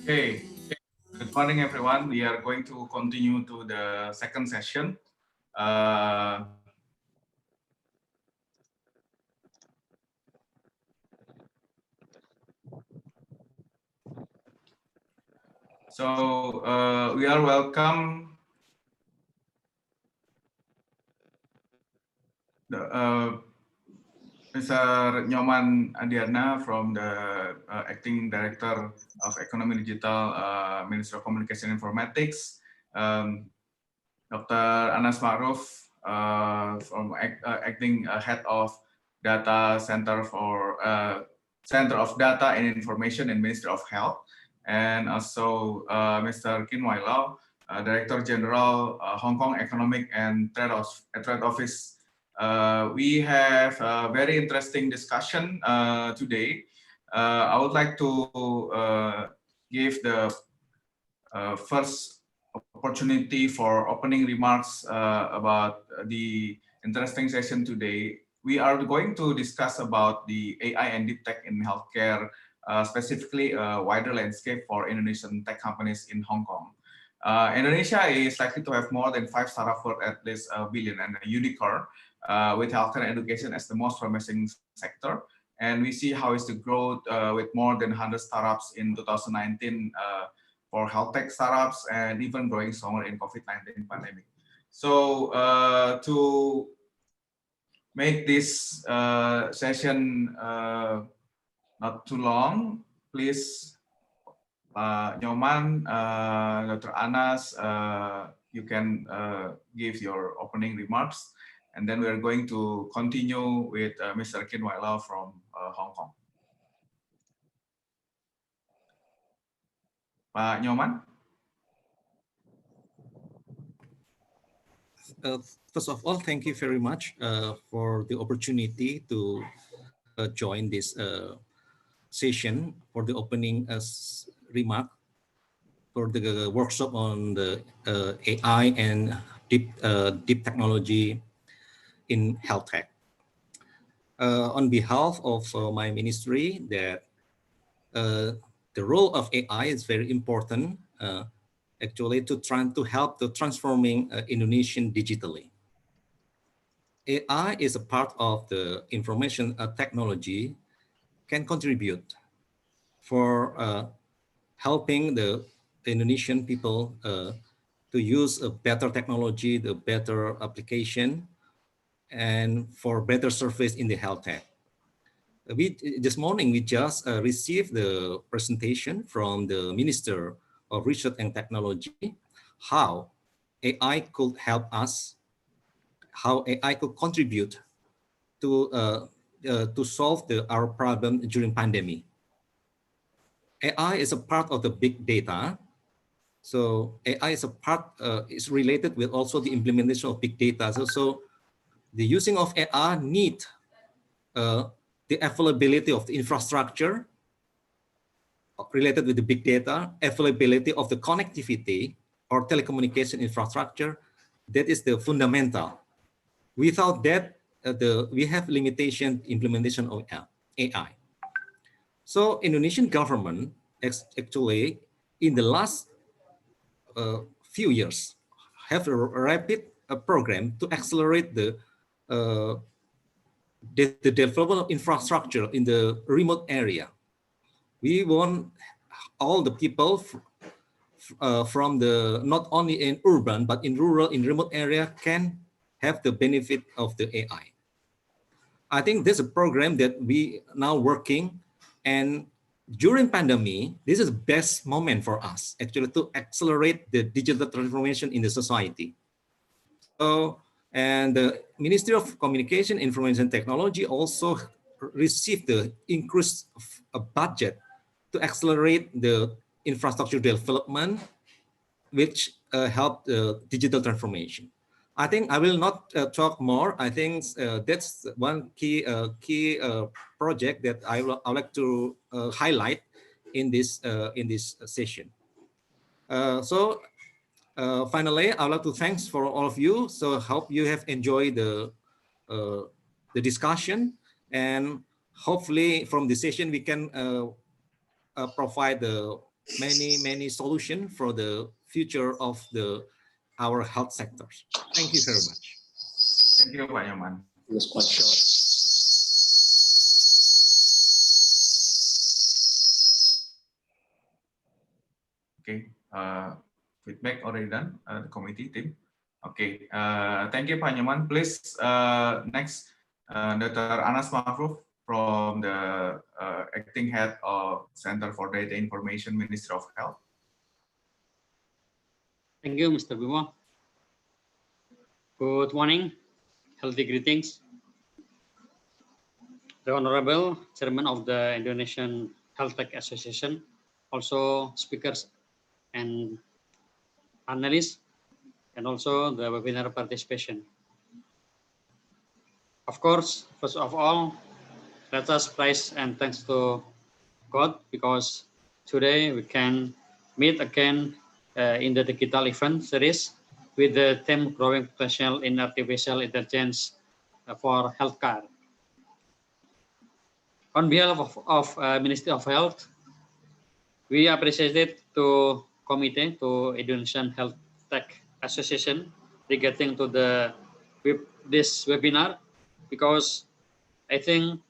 Okay, good morning, everyone. We are going to continue to the second session. We are welcome Mr. Nyoman Adiana from the Acting Director of Economy Digital, Ministry of Communication and Informatics, Dr. Anas Ma'ruf from Acting Head of Data Center for Center of Data and Information in Ministry of Health, and also Mr. Kin Wai Lau, Director General Hong Kong Economic and Trade Office. We have a very interesting discussion today. I would like to give the first opportunity for opening remarks about the interesting session today. We are going to discuss about the AI and Deep Tech in healthcare, specifically a wider landscape for Indonesian tech companies in Hong Kong. Indonesia is likely to have more than 5 startups worth at least $1 billion and a unicorn, with healthcare and education as the most promising sector. And we see how is the growth with more than 100 startups in 2019 for health tech startups, and even growing stronger in COVID-19 pandemic. So to make this session not too long, please, Nyoman, Dr. Anas, you can give your opening remarks, and then we are going to continue with Mr. Kin Wai Lau from Hong Kong. Pak Nyoman. First of all, thank you very much for the opportunity to join this session for the opening remark for the workshop on the AI and deep technology in health tech. On behalf of my ministry, that the role of AI is very important, actually, to help the transforming Indonesian digitally. AI is a part of the information technology, can contribute for helping the Indonesian people to use a better technology, the better application, and for better service in the health tech. This morning, we just received the presentation from the Minister of Research and Technology, how AI could help us, how AI could contribute to solve our problem during pandemic. AI is a part of the big data. So AI is a part, is related with also the implementation of big data. So the using of AI need the availability of the infrastructure related with the big data, availability of the connectivity or telecommunication infrastructure. That is the fundamental. Without that, we have limitation implementation of AI. So Indonesian government actually in the last few years have a rapid program to accelerate the development of infrastructure in the remote area. We want all the people from the, not only in urban, but in rural, in remote area can have the benefit of the AI. I think this is a program that we now working, and during pandemic, this is the best moment for us actually to accelerate the digital transformation in the society. So, and the Ministry of Communication, Information Technology also received the increased budget to accelerate the infrastructure development, which help digital transformation. I think I will not talk more. I think that's one key project that I would like to highlight in this session. Finally, I would like to thanks for all of you. So hope you have enjoyed the discussion, and hopefully from this session we can provide the many solution for the future of our health sectors. Thank you very much. Thank you, Pak Nyoman. It was quite short. Okay, feedback already done, the committee team. Okay, thank you, Pak Nyoman. Please, next, Dr. Anas Mafruf from the acting head of Center for Data Information, Ministry of Health. Thank you, Mr. Bimo. Good morning, healthy greetings. The Honorable Chairman of the Indonesian Healthtech Association, also speakers and analysts, and also the webinar participation. Of course, first of all, let us praise and thanks to God, because today we can meet again in the digital event series with the theme growing potential in artificial intelligence for healthcare. On behalf of Ministry of Health, we appreciate to committee, to Indonesian Healthtech Association regarding to this webinar, because I think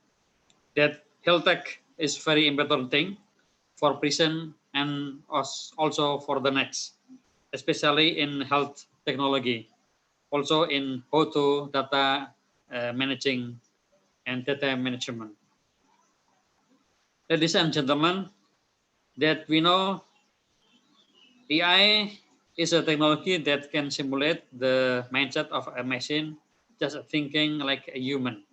that health tech is very important thing for present and also for the next, especially in health technology, also in how to data managing and data management. Ladies and gentlemen, that we know AI is a technology that can simulate the mindset of a machine, just thinking like a human.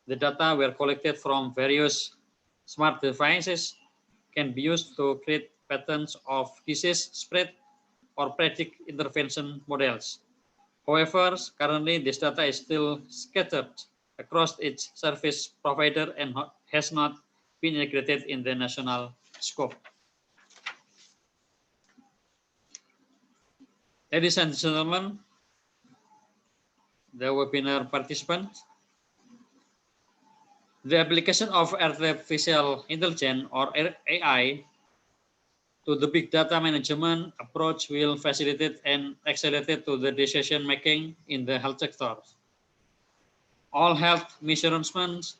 The data were collected from various smart devices can be used to create patterns of disease spread or predict intervention models. However, currently this data is still scattered across its service provider and has not been integrated in the national scope. Ladies and gentlemen, the webinar participants, the application of artificial intelligence or AI to the big data management approach will facilitate and accelerate to the decision making in the health sector. All health measurements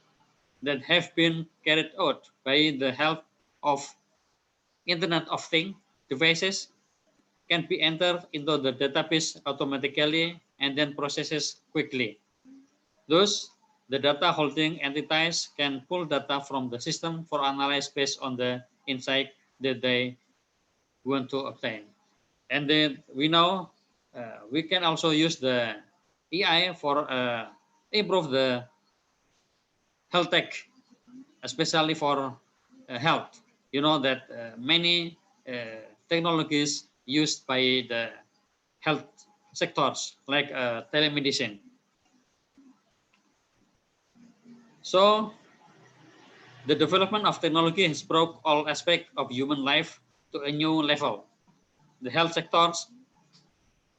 that have been carried out by the help of Internet of Things devices can be entered into the database automatically and then processed quickly. Thus, the data holding entities can pull data from the system for analysis based on the insight that they want to obtain. And then we know we can also use the AI for improve the health tech, especially for health. You know that many technologies used by the health sectors like telemedicine. So the development of technology has brought all aspects of human life to a new level. The health sectors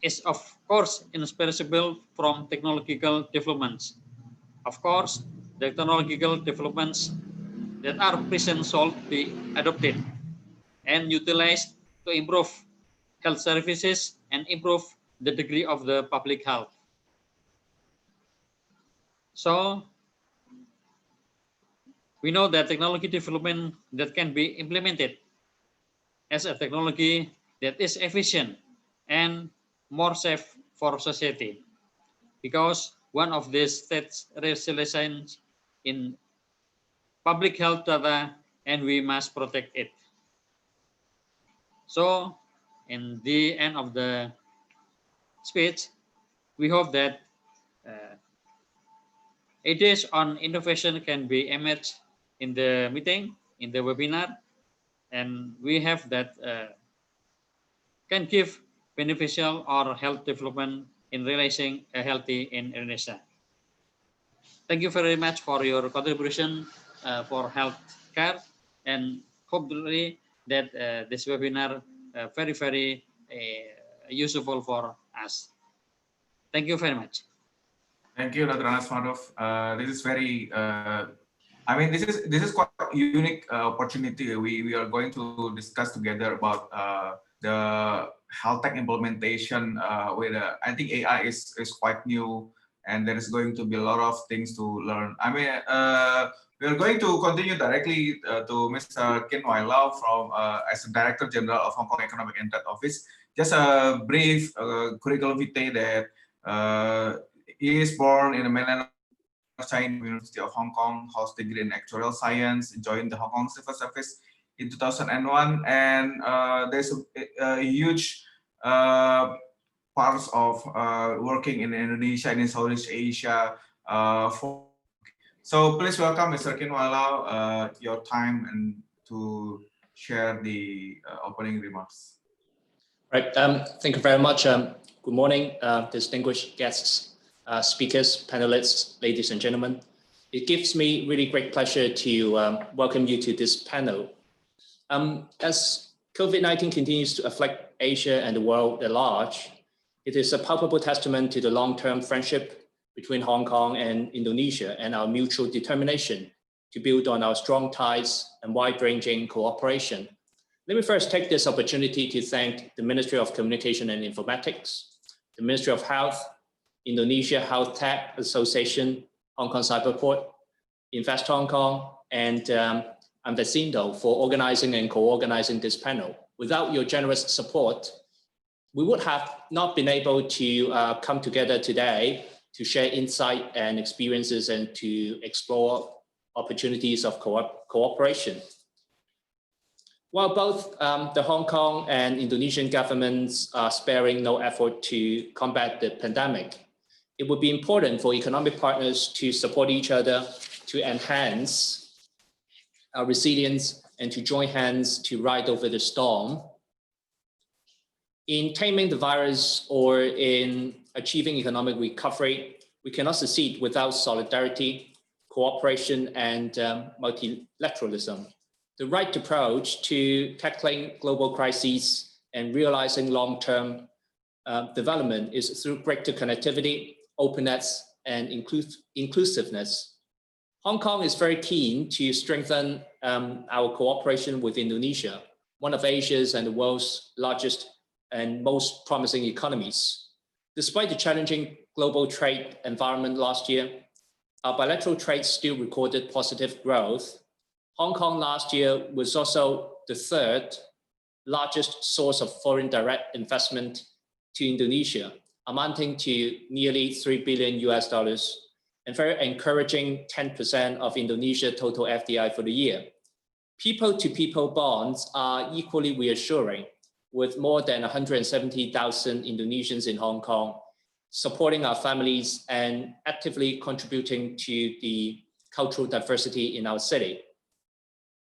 is of course inseparable from technological developments. Of course, the technological developments that are present should be adopted and utilized to improve health services and improve the degree of the public health. So we know that technology development that can be implemented as a technology that is efficient and more safe for society, because one of the state's resolutions in public health data and we must protect it. So in the end of the speech, we hope that ideas on innovation can be emerged in the meeting, in the webinar, and we have that can give beneficial or health development in realizing a healthy in Indonesia. Thank you very much for your contribution for health care, and hopefully that this webinar very useful for us. Thank you very much. Thank you, Dr. Anas Maruf. This is very, I mean, this is quite unique opportunity. We are going to discuss together about the health tech implementation. I think AI is quite new, and there is going to be a lot of things to learn. I mean, we are going to continue directly to Mr. Kin Wai Lau from as Director General of Hong Kong Economic and Trade Office. Just a brief curriculum vitae that. He is born in the mainland of China, University of Hong Kong, holds degree in actuarial science, joined the Hong Kong Civil Service in 2001, and there's a huge parts of working in Indonesia and in Southeast Asia. So please welcome Mr. Kin Wai Lau, your time and to share the opening remarks. Right. Thank you very much. Good morning, distinguished guests. Speakers, panelists, ladies and gentlemen. It gives me really great pleasure to welcome you to this panel. As COVID-19 continues to affect Asia and the world at large, it is a palpable testament to the long-term friendship between Hong Kong and Indonesia and our mutual determination to build on our strong ties and wide-ranging cooperation. Let me first take this opportunity to thank the Ministry of Communication and Informatics, the Ministry of Health, Indonesia Healthtech Association, Hong Kong Cyberport, Invest Hong Kong, and Ambecindo for organizing and co-organizing this panel. Without your generous support, we would have not been able to come together today to share insight and experiences and to explore opportunities of cooperation. While both the Hong Kong and Indonesian governments are sparing no effort to combat the pandemic, it would be important for economic partners to support each other to enhance our resilience and to join hands to ride over the storm. In taming the virus or in achieving economic recovery, we cannot succeed without solidarity, cooperation, and multilateralism. The right approach to tackling global crises and realizing long-term development is through greater connectivity, openness, and inclusiveness. Hong Kong is very keen to strengthen our cooperation with Indonesia, one of Asia's and the world's largest and most promising economies. Despite the challenging global trade environment last year, our bilateral trade still recorded positive growth. Hong Kong last year was also the third largest source of foreign direct investment to Indonesia, amounting to nearly $3 billion and very encouraging 10% of Indonesia total FDI for the year. People-to-people bonds are equally reassuring, with more than 170,000 Indonesians in Hong Kong supporting our families and actively contributing to the cultural diversity in our city.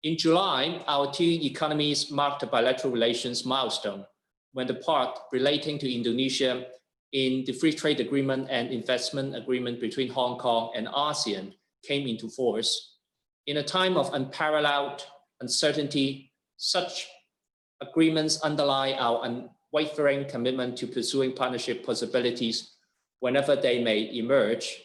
In July, our two economies marked a bilateral relations milestone when the part relating to Indonesia in the Free Trade Agreement and Investment Agreement between Hong Kong and ASEAN came into force. In a time of unparalleled uncertainty, such agreements underlie our unwavering commitment to pursuing partnership possibilities whenever they may emerge.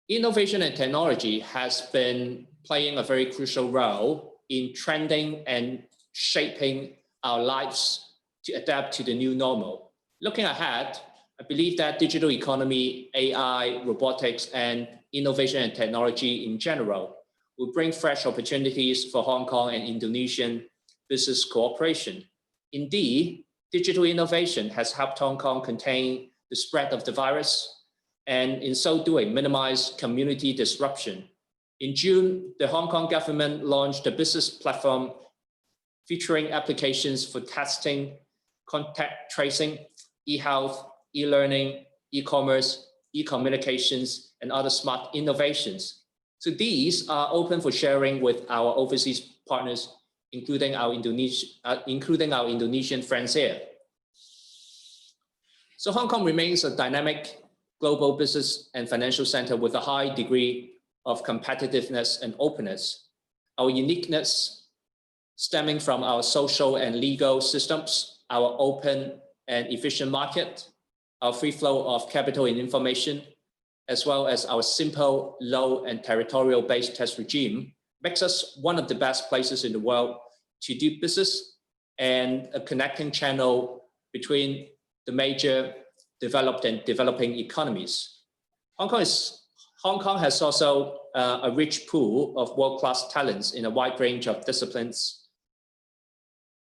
Innovation and technology has been playing a very crucial role in trending and shaping our lives to adapt to the new normal. Looking ahead, I believe that digital economy, AI, robotics, and innovation and technology in general will bring fresh opportunities for Hong Kong and Indonesian business cooperation. Indeed, digital innovation has helped Hong Kong contain the spread of the virus and in so doing minimize community disruption. In June, the Hong Kong government launched a business platform featuring applications for testing, contact tracing, e-health, e-learning, e-commerce, e-communications, and other smart innovations. So these are open for sharing with our overseas partners including our Indonesian friends here. So Hong Kong remains a dynamic global business and financial center with a high degree of competitiveness and openness. Our uniqueness stemming from our social and legal systems, our open and efficient market, our free flow of capital and information, as well as our simple, low and territorial-based tax regime, makes us one of the best places in the world to do business and a connecting channel between the major developed and developing economies. Hong Kong has also a rich pool of world-class talents in a wide range of disciplines.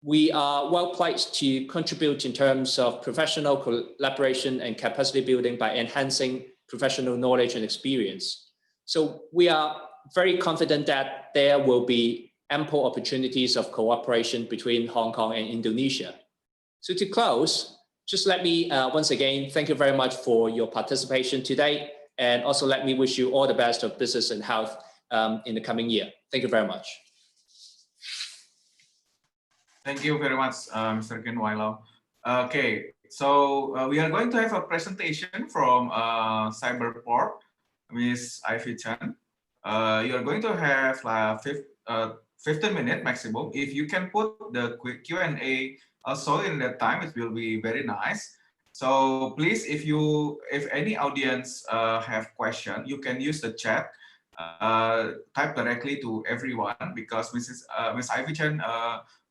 We are well placed to contribute in terms of professional collaboration and capacity building by enhancing professional knowledge and experience. So we are very confident that there will be ample opportunities of cooperation between Hong Kong and Indonesia. So to close, just let me once again thank you very much for your participation today, and also let me wish you all the best of business and health in the coming year. Thank you very much. Thank you very much, Mr. Ken Wailo. Okay, so we are going to have a presentation from Cyberport, Ms. Ivy Chen. You are going to have like 15 minutes maximum. If you can put the quick Q&A also in that time, it will be very nice. So please, if any audience have question, you can use the chat, type directly to everyone, because Ms. Ivy Chen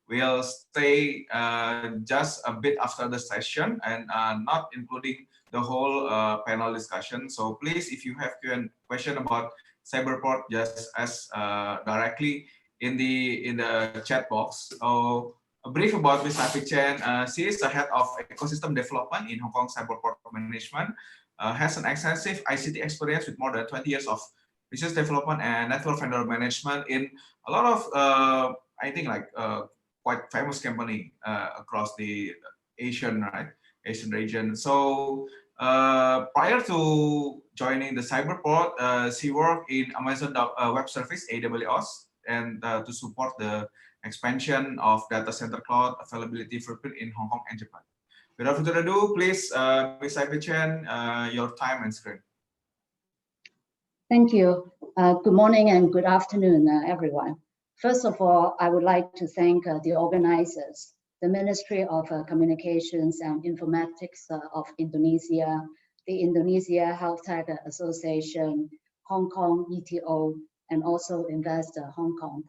will stay just a bit after the session and not including the whole panel discussion. So please, if you have question about Cyberport, just ask directly in the chat box. So a brief about Ms. Ivy Chen. She is the head of ecosystem development in Hong Kong Cyberport Management. Has an extensive ICT experience with more than 20 years of business development and network vendor management in a lot of I think like quite famous company across the Asian region. So prior to joining the Cyberport, she worked in Amazon Web Service (AWS) and to support the expansion of data center cloud availability footprint in Hong Kong and Japan. Without further ado, please, Ms. Ivy Chen, your time and screen. Thank you. Good morning and good afternoon, everyone. First of all, I would like to thank the organizers, the Ministry of Communications and Informatics of Indonesia, the Indonesia Healthtech Association, Hong Kong ETO, and also Invest Hong Kong.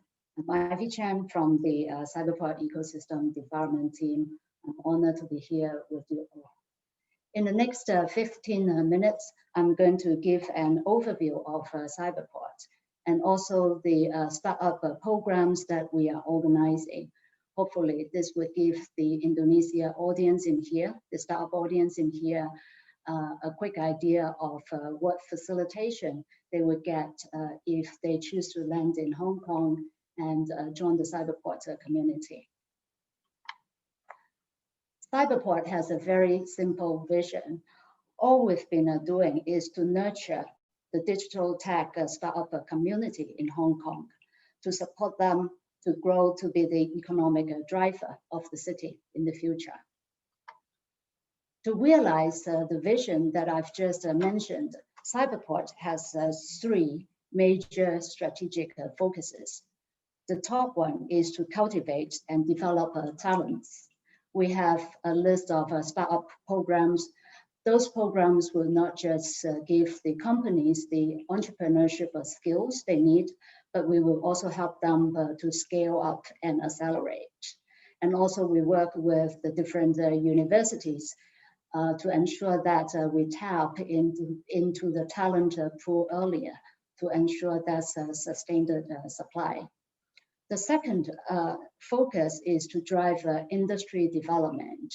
I'm Ivy Chen from the Cyberport Ecosystem Development Team. I'm honored to be here with you all. In the next 15 minutes, I'm going to give an overview of Cyberport and also the startup programs that we are organizing. Hopefully, this would give the Indonesia audience in here, the startup audience in here, a quick idea of what facilitation they would get if they choose to land in Hong Kong and join the Cyberport community. Cyberport has a very simple vision. All we've been doing is to nurture the digital tech startup community in Hong Kong, to support them to grow to be the economic driver of the city in the future. To realize the vision that I've just mentioned, Cyberport has 3 major strategic focuses. The top one is to cultivate and develop talents. We have a list of startup programs. Those programs will not just give the companies the entrepreneurship skills they need, but we will also help them to scale up and accelerate. And also we work with the different universities to ensure that we tap into the talent pool earlier to ensure that's a sustained supply. The second focus is to drive industry development.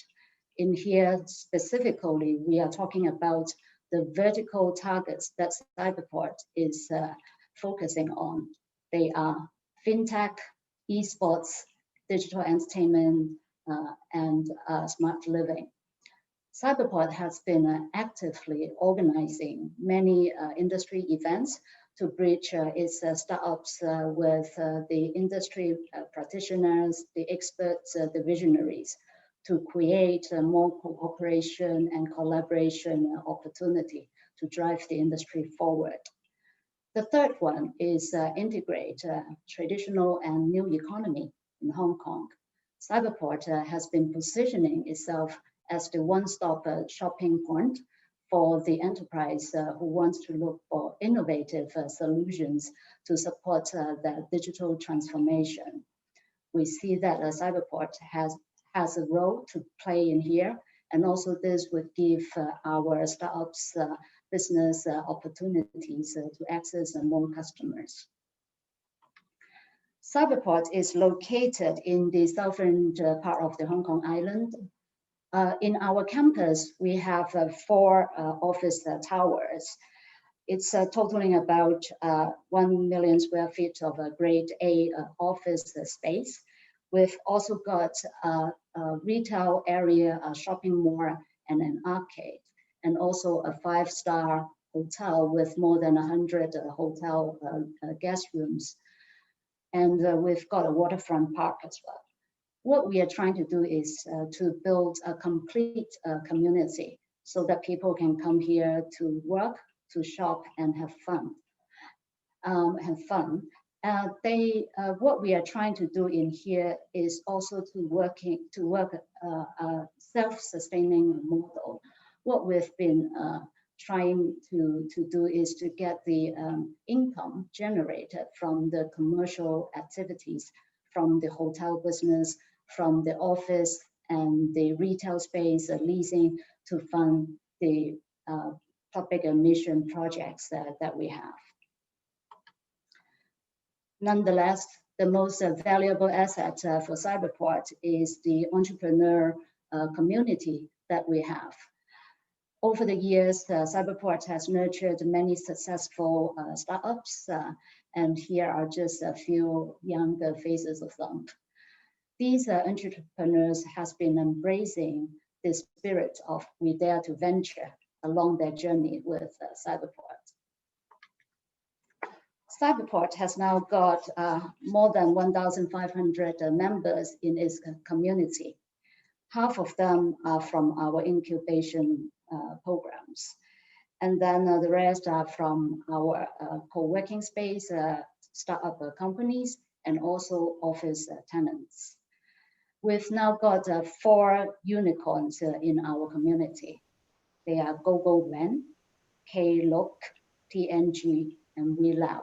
In here specifically, we are talking about the vertical targets that Cyberport is focusing on. They are fintech, esports, digital entertainment, and smart living. Cyberport has been actively organizing many industry events to bridge its startups with the industry practitioners, the experts, the visionaries, to create more cooperation and collaboration opportunity to drive the industry forward. The third one is integrate traditional and new economy in Hong Kong. Cyberport has been positioning itself as the one-stop shopping point for the enterprise who wants to look for innovative solutions to support the digital transformation. We see that Cyberport has a role to play in here, and also this would give our startups business opportunities to access more customers. Cyberport is located in the southern part of the Hong Kong island. In our campus, we have 4 office towers. It's totaling about 1 million square feet of a grade A office space. We've also got a retail area, a shopping mall, and an arcade, and also a 5-star hotel with more than 100 hotel guest rooms. And we've got a waterfront park as well. What we are trying to do is to build a complete community so that people can come here to work, to shop, and have fun. What we are trying to do in here is also to work a self-sustaining model. What we've been trying to do is to get the income generated from the commercial activities, from the hotel business, from the office and the retail space leasing to fund the public mission projects that we have. Nonetheless, the most valuable asset for Cyberport is the entrepreneur community that we have. Over the years, Cyberport has nurtured many successful startups, and here are just a few young faces of them. These entrepreneurs has been embracing the spirit of we dare to venture along their journey with Cyberport. Cyberport has now got more than 1,500 members in its community. Half of them are from our incubation programs. And then the rest are from our co-working space, startup companies, and also office tenants. We've now got 4 unicorns in our community. They are GoGoVan, Klook, TNG, and WeLab.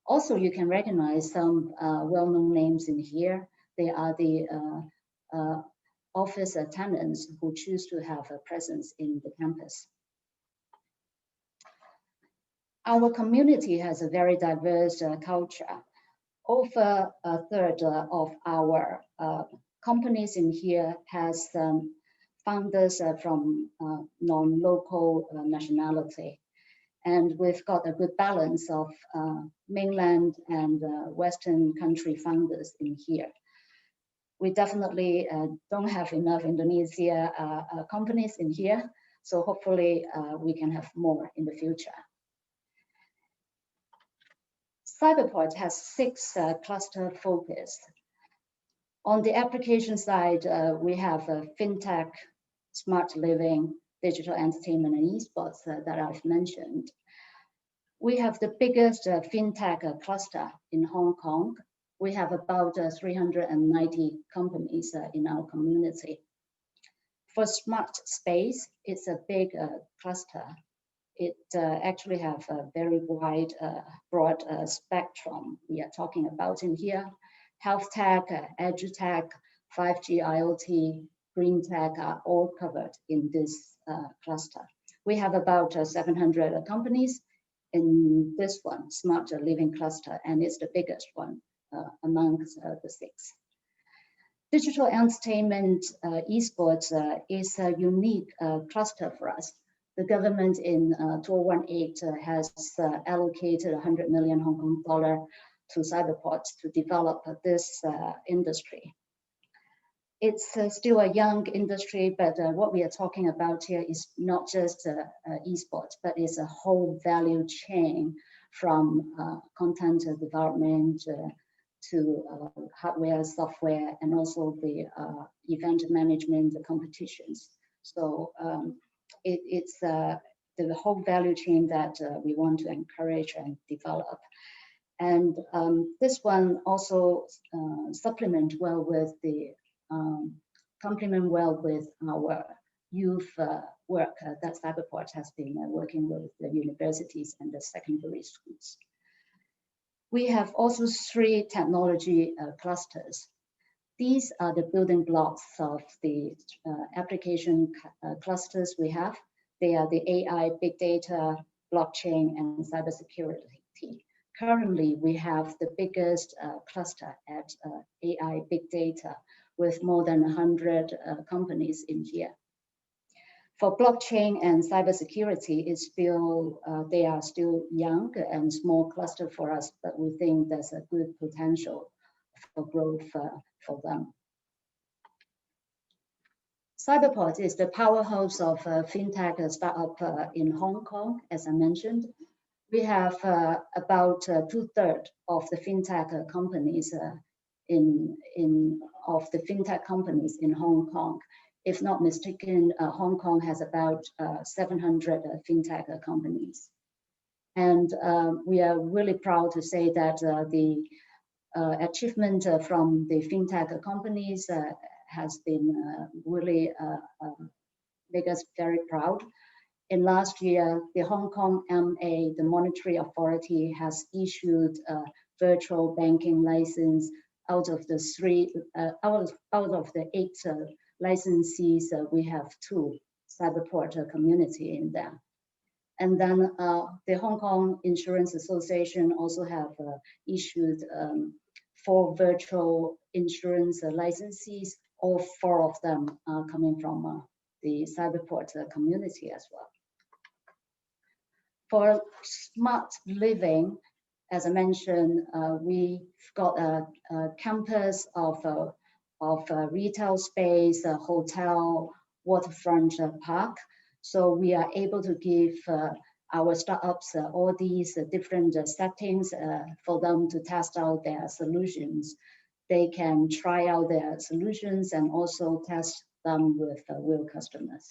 Also, you can recognize some well-known names in here. They are the office tenants who choose to have a presence in the campus. Our community has a very diverse culture. Over a third of our companies in here has founders from non-local nationality. And we've got a good balance of mainland and Western country founders in here. We definitely don't have enough Indonesia companies in here, so hopefully we can have more in the future. Cyberport has 6 cluster focus. On the application side, we have fintech, smart living, digital entertainment, and esports that I've mentioned. We have the biggest fintech cluster in Hong Kong. We have about 390 companies in our community. For smart space, it's a big cluster. It actually have a very wide, broad spectrum we are talking about in here. Health tech, edutech, 5G, IoT, green tech are all covered in this cluster. We have about 700 companies in this one, smart living cluster, and it's the biggest one amongst the 6. Digital entertainment, esports is a unique cluster for us. The government in 2018 has allocated 100 million Hong Kong dollar to Cyberport to develop this industry. It's still a young industry, but what we are talking about here is not just esports, but it's a whole value chain from content development to hardware, software, and also the event management competitions. So it's the whole value chain that we want to encourage and develop. And this one also complement well with our youth work that Cyberport has been working with the universities and the secondary schools. We have also 3 technology clusters. These are the building blocks of the application clusters we have. They are the AI, big data, blockchain, and cybersecurity. Currently, we have the biggest cluster at AI, big data, with more than 100 companies in here. For blockchain and cybersecurity, they are still young and small cluster for us, but we think there's a good potential for growth for them. Cyberport is the powerhouse of fintech startup in Hong Kong, as I mentioned. We have about 2/3 of the fintech companies in Hong Kong. If not mistaken, Hong Kong has about 700 fintech companies. And we are really proud to say that the achievement from the fintech companies has been really make us very proud. In last year, the Hong Kong MA, the Monetary Authority, has issued a virtual banking license out of the 8 licensees. We have 2 Cyberport community in there. And then the Hong Kong Insurance Association also have issued 4 virtual insurance licensees. All 4 of them are coming from the Cyberport community as well. For smart living, as I mentioned, we've got a campus of retail space, a hotel, waterfront park. So we are able to give our startups all these different settings for them to test out their solutions. They can try out their solutions and also test them with real customers.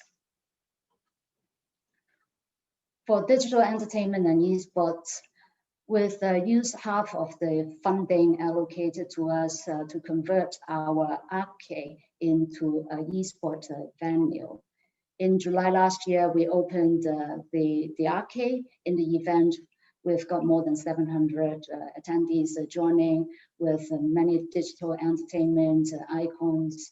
For digital entertainment and esports, with use half of the funding allocated to us to convert our arcade into an esports venue. In July last year, we opened the arcade. In the event, we've got more than 700 attendees joining, with many digital entertainment icons,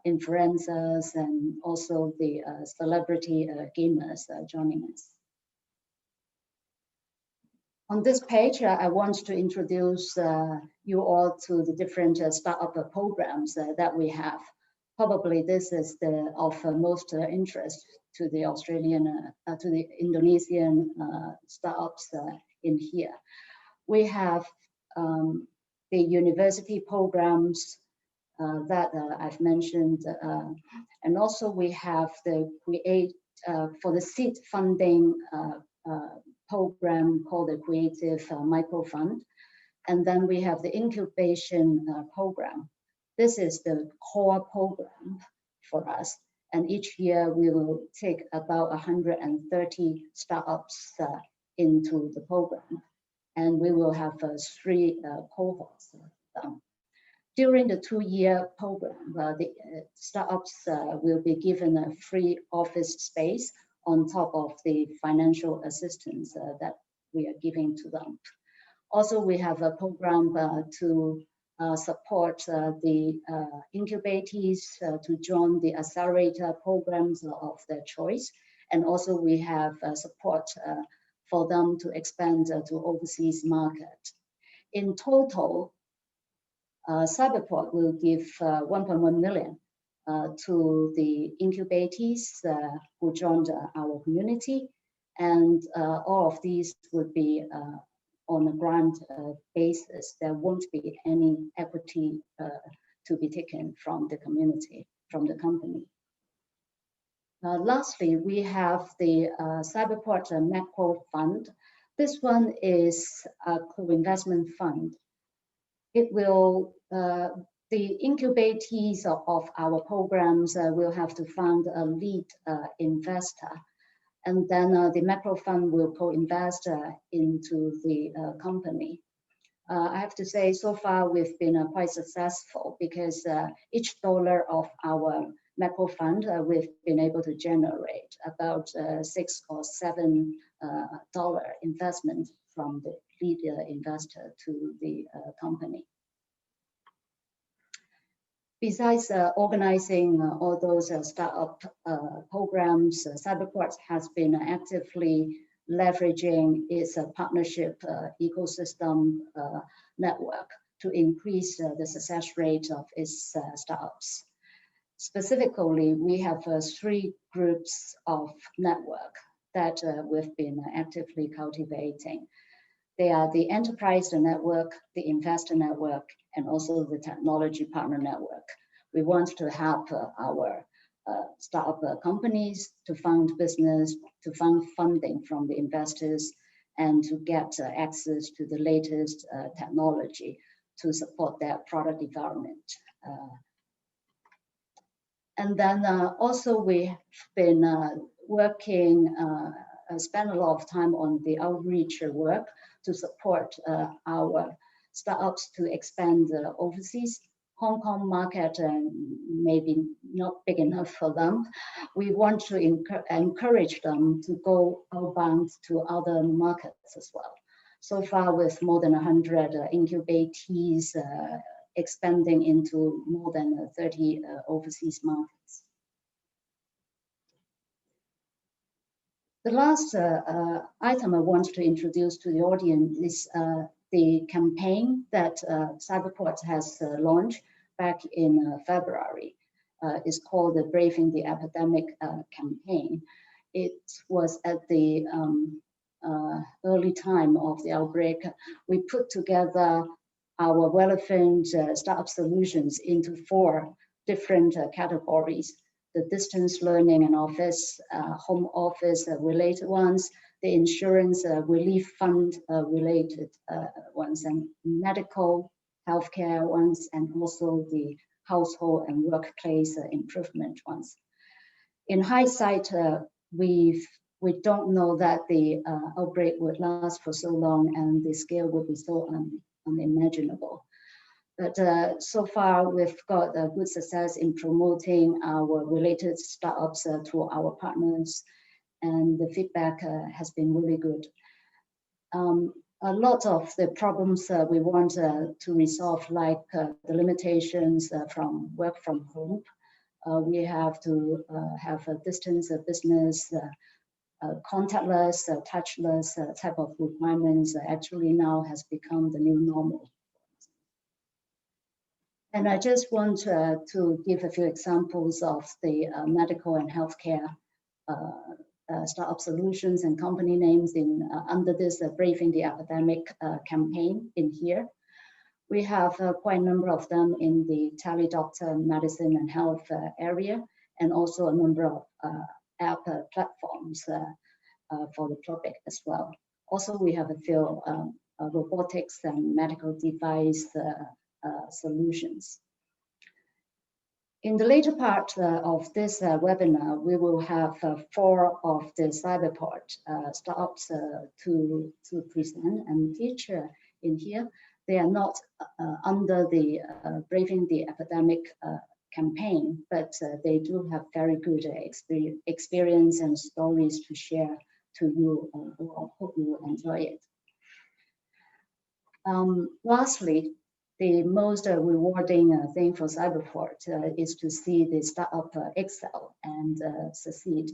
influencers, and also the celebrity gamers joining us. On this page, I want to introduce you all to the different startup programs that we have. Probably this is of most interest to the Indonesian startups in here. We have the university programs that I've mentioned, and also we have the for the seed funding program called the Creative Micro Fund. And then we have the incubation program. This is the core program for us. And each year we will take about 130 startups into the program. And we will have 3 cohorts. During the 2-year program, the startups will be given a free office space on top of the financial assistance that we are giving to them. Also, we have a program to support the incubators to join the accelerator programs of their choice. And also we have support for them to expand to overseas market. In total, Cyberport will give 1.1 million to the incubators who joined our community. And all of these would be on a grant basis. There won't be any equity to be taken from the community, from the company. Lastly, we have the Cyberport Macro Fund. This one is a co-investment fund. It will, the incubatees of our programs will have to find a lead investor, and then the macro fund will co-invest into the company. I have to say, so far we've been quite successful because each dollar of our macro fund, we've been able to generate about $6 or $7 investment from the lead investor to the company. Besides organizing all those startup programs, Cyberport has been actively leveraging its partnership ecosystem network to increase the success rate of its startups. Specifically, we have 3 groups of network that we've been actively cultivating. They are the enterprise network, the investor network, and also the technology partner network. We want to help our startup companies to fund business, to fund funding from the investors, and to get access to the latest technology to support their product development. And then also we've been working, spend a lot of time on the outreach work to support our startups to expand overseas. Hong Kong market maybe not big enough for them. We want to encourage them to go outbound to other markets as well. So far, with more than 100 incubatees expanding into more than 30 overseas markets. The last item I want to introduce to the audience is the campaign that Cyberport has launched back in February. It's called the Braving the Epidemic campaign. It was at the early time of the outbreak. We put together our relevant startup solutions into 4 different categories: the distance learning and office, home office related ones, the insurance relief fund related ones, and medical healthcare ones, and also the household and workplace improvement ones. In hindsight, we don't know that the outbreak would last for so long and the scale would be so unimaginable. But so far, we've got good success in promoting our related startups to our partners, and the feedback has been really good. A lot of the problems we want to resolve, like the limitations from work from home, we have to have a distance business, contactless, touchless type of requirements actually now has become the new normal. And I just want to give a few examples of the medical and healthcare startup solutions and company names in under this Braving the Epidemic campaign in here. We have quite a number of them in the teledoctor medicine and health area, and also a number of app platforms for the public as well. Also, we have a few robotics and medical device solutions. In the later part of this webinar, we will have 4 of the Cyberport startups to present and teach in here. They are not under the Braving the Epidemic campaign, but they do have very good experience and stories to share to you. I hope you will enjoy it. Lastly, the most rewarding thing for Cyberport is to see the startup excel and succeed.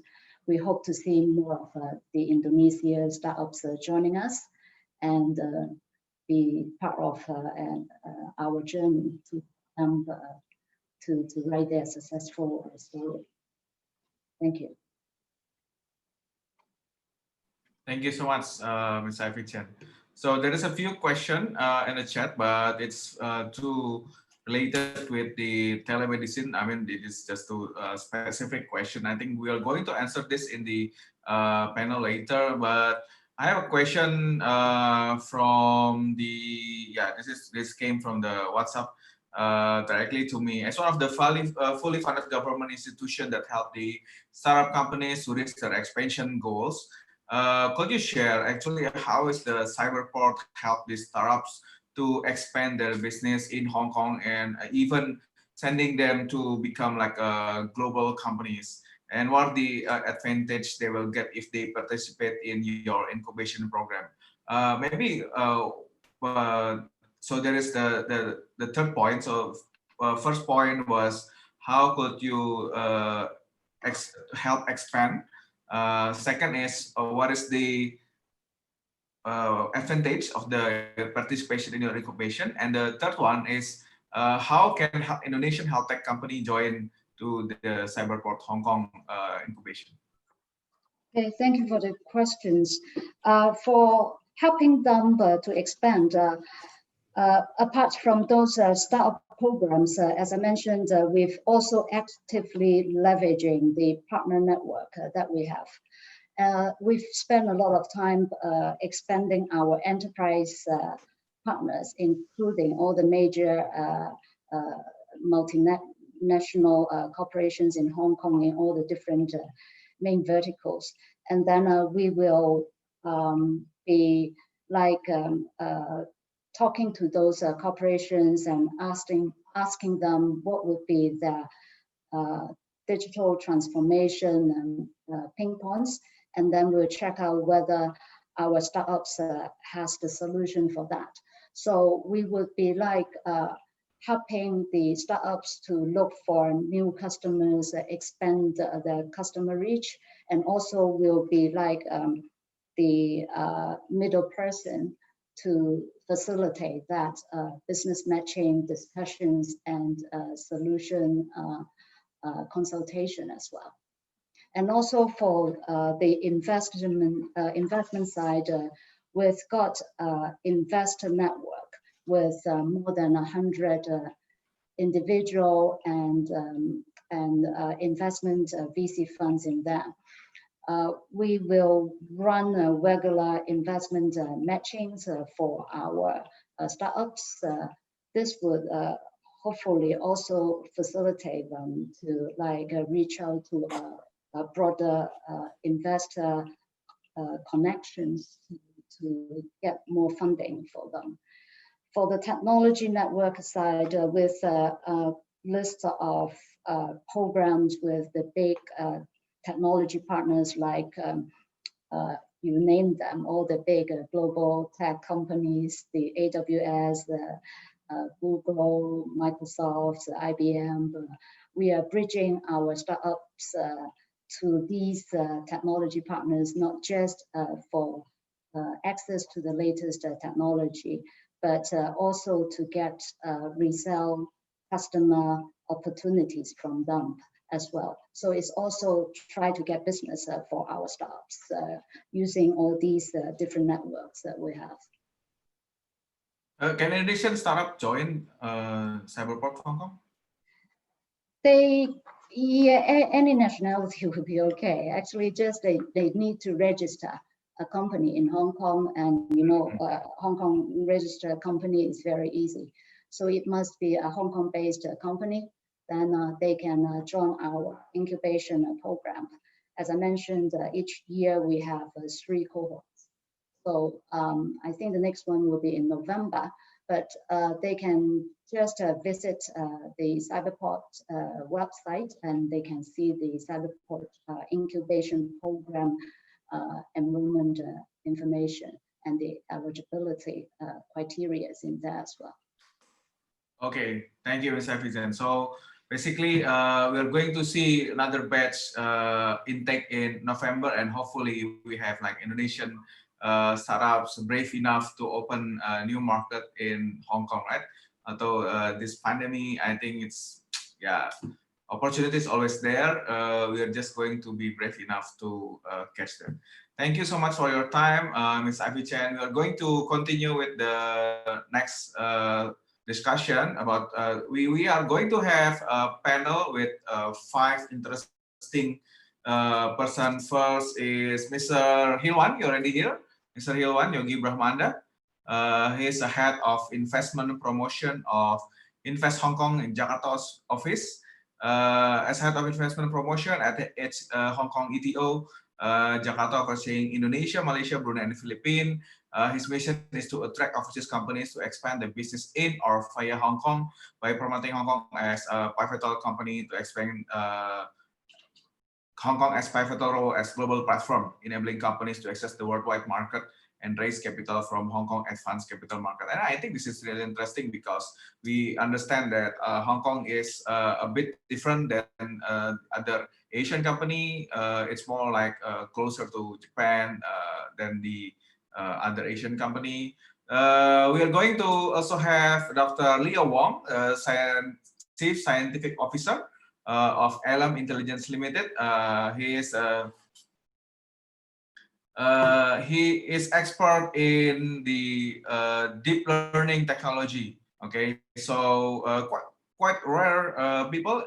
We hope to see more of the Indonesia startups joining us and be part of our journey to write their successful story. Thank you. Thank you so much, Ms. Ivy Chen. So there is a few questions in the chat, but it's too related with the telemedicine. I mean, it is just too specific question. I think we are going to answer this in the panel later, but I have a question from the this came from the WhatsApp directly to me. As one of the fully funded government institution that help the startup companies to reach their expansion goals, could you share actually how is the Cyberport help these startups to expand their business in Hong Kong and even sending them to become like global companies? And what are the advantage they will get if they participate in your incubation program? Maybe so there is the third point. So first point was how could you help expand? Second is what is the advantage of the participation in your incubation? And the third one is how can Indonesian health tech company join to the Cyberport Hong Kong incubation? Okay, thank you for the questions. For helping them to expand, apart from those startup programs, as I mentioned, we've also actively leveraging the partner network that we have. We've spent a lot of time expanding our enterprise partners, including all the major multinational corporations in Hong Kong in all the different main verticals. And then we will be like talking to those corporations and asking them what would be their digital transformation and pain points, and then we'll check out whether our startups has the solution for that. So we would be like helping the startups to look for new customers, expand their customer reach, and also will be like the middle person to facilitate that business matching discussions and solution consultation as well. And also for the investment side, we've got investor network with more than 100 individual and investment VC funds in there. We will run regular investment matchings for our startups. This would hopefully also facilitate them to like reach out to a broader investor connections to get more funding for them. For the technology network side, with a list of programs with the big technology partners like you name them, all the big global tech companies, the AWS, the Google, Microsoft, IBM. We are bridging our startups to these technology partners, not just for access to the latest technology, but also to get resell customer opportunities from them as well. So it's also try to get business for our startups using all these different networks that we have. Can Indonesian startup join Cyberport Hong Kong? Any nationality would be okay. Actually, just they need to register a company in Hong Kong, and you know, Hong Kong registered company is very easy. So it must be a Hong Kong-based company. Then they can join our incubation program. As I mentioned, each year we have 3 cohorts. So I think the next one will be in November, but they can just visit the Cyberport website, and they can see the Cyberport incubation program enrollment information and the eligibility criteria is in there as well. Okay, thank you, Mr. Vizen. So basically, we are going to see another batch intake in November, and hopefully we have like Indonesian startups brave enough to open a new market in Hong Kong, right? Although this pandemic, I think it's, yeah, opportunity is always there. We are just going to be brave enough to catch them. Thank you so much for your time, Ms. Ivy Chen. We are going to continue with the next discussion about, we are going to have a panel with 5 interesting person. First is Mr. Hilwan, you already here. Mr. Hilwan Yogi Brahmanda. He is a head of investment promotion of Invest Hong Kong in Jakarta's office. As head of investment promotion at the Hong Kong ETO, Jakarta overseeing Indonesia, Malaysia, Brunei, and the Philippines. His mission is to attract overseas companies to expand their business in or via Hong Kong by promoting Hong Kong as a pivotal company to expand Hong Kong as pivotal role as global platform, enabling companies to access the worldwide market and raise capital from Hong Kong advanced capital market. And I think this is really interesting because we understand that Hong Kong is a bit different than other Asian company. It's more like closer to Japan than the other Asian company. We are going to also have Dr. Leo Wong, Chief Scientific Officer of Elam Intelligence Limited. He is expert in the deep learning technology. Okay, so quite rare people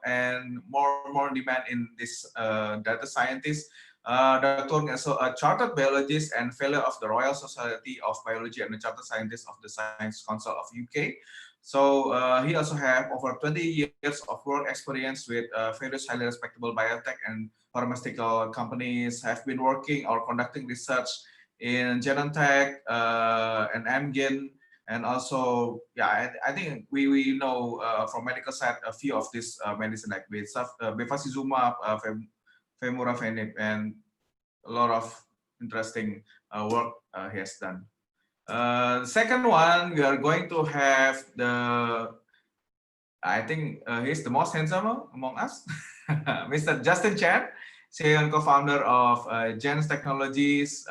and more demand in this data scientist. Dr. is also a chartered biologist and fellow of the Royal Society of Biology and a chartered scientist of the Science Council of UK. So he also have over 20 years of work experience with various highly respectable biotech and pharmaceutical companies, have been working or conducting research in Genentech and Amgen, and also, yeah, I think we know from medical side a few of this medicine like bevacizumab, femurafenib, and a lot of interesting work he has done. The second one, we are going to have I think he's the most handsome among us, Mr. Justin Chan, CEO and co-founder of Gens Technologies.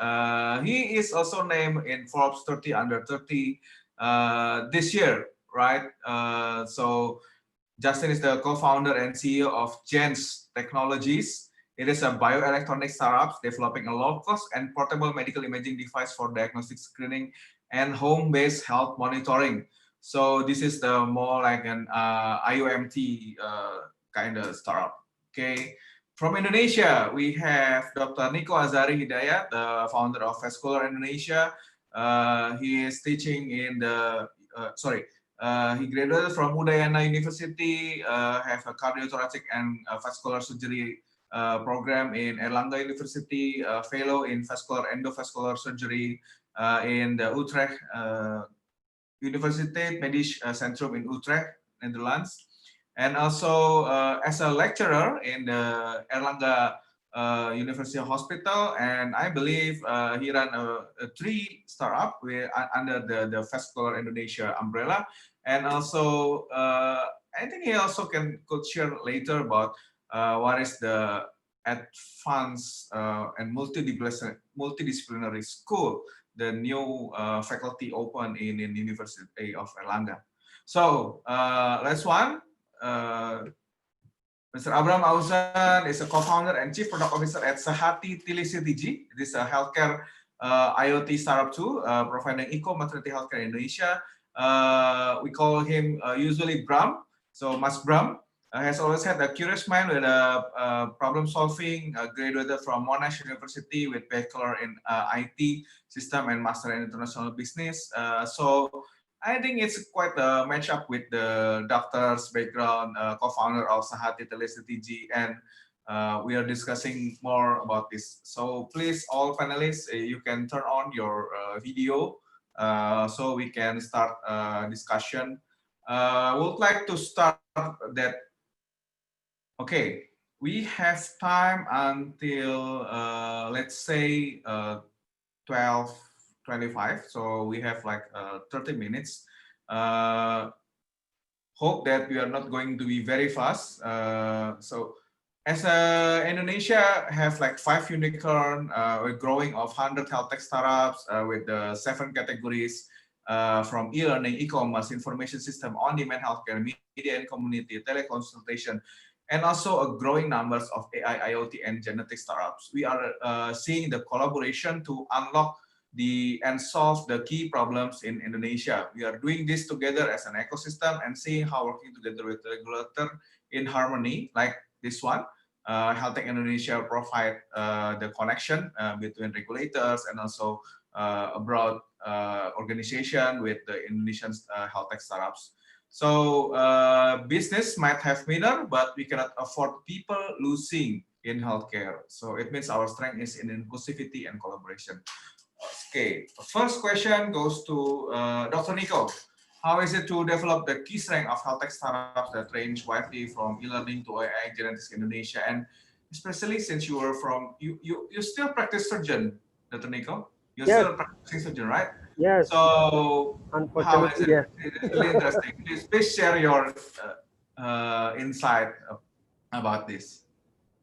He is also named in Forbes 30 under 30 this year, right? So Justin is the co-founder and CEO of Gens Technologies. It is a bioelectronic startup developing a low-cost and portable medical imaging device for diagnostic screening and home-based health monitoring. So this is the more like an IOMT kind of startup. Okay. From Indonesia, we have Dr. Niko Azari Hidayat, the founder of Vascular Indonesia. He is teaching in the he graduated from Udayana University, have a cardiothoracic and vascular surgery program in Erlangga University, fellow in vascular endovascular surgery in the Utrecht University Medisch Centrum in Utrecht, Netherlands, and also as a lecturer in the Erlangga University Hospital, and I believe he ran a 3 startup under the Vascular Indonesia umbrella, and also I think he also could share later about what is the advanced and multidisciplinary school, the new faculty open in University of Erlangga. So last one, Mr. Abraham Auzan is a co-founder and chief product officer at Sehati Telectg. It is a healthcare IoT startup too, providing eco-maternity healthcare in Indonesia. We call him usually Bram. So Mas Bram has always had a curious mind with problem solving, graduated from Monash University with bachelor in IT system and master in international business. So I think it's quite a match up with the doctor's background, co-founder of Sehati Telectg, and we are discussing more about this. So please, all panelists, you can turn on your video so we can start discussion. Would like to start that. Okay, we have time until let's say 12:25, so we have like 30 minutes. Hope that we are not going to be very fast. So as Indonesia have like 5 unicorn, we're growing of 100 health tech startups with the 7 categories from e-learning, e-commerce, information system, on-demand healthcare, media and community, teleconsultation, and also a growing numbers of AI, IoT, and genetic startups. We are seeing the collaboration to unlock and solve the key problems in Indonesia. We are doing this together as an ecosystem and seeing how working together with the regulator in harmony, like this one. Healthtech Indonesia provide the connection between regulators and also abroad organization with the Indonesian health tech startups. So business might have winner, but we cannot afford people losing in healthcare. So it means our strength is in inclusivity and collaboration. Okay, first question goes to Dr. Nico. How is it to develop the key strength of health tech startups that range widely from e-learning to AI genetics in Indonesia, and especially since you were from you still practice surgeon, Dr. Nico? You're Yes, still practicing surgeon, right? yes. So how is Unfortunately, it? yes. It's really interesting. Please share your insight about this.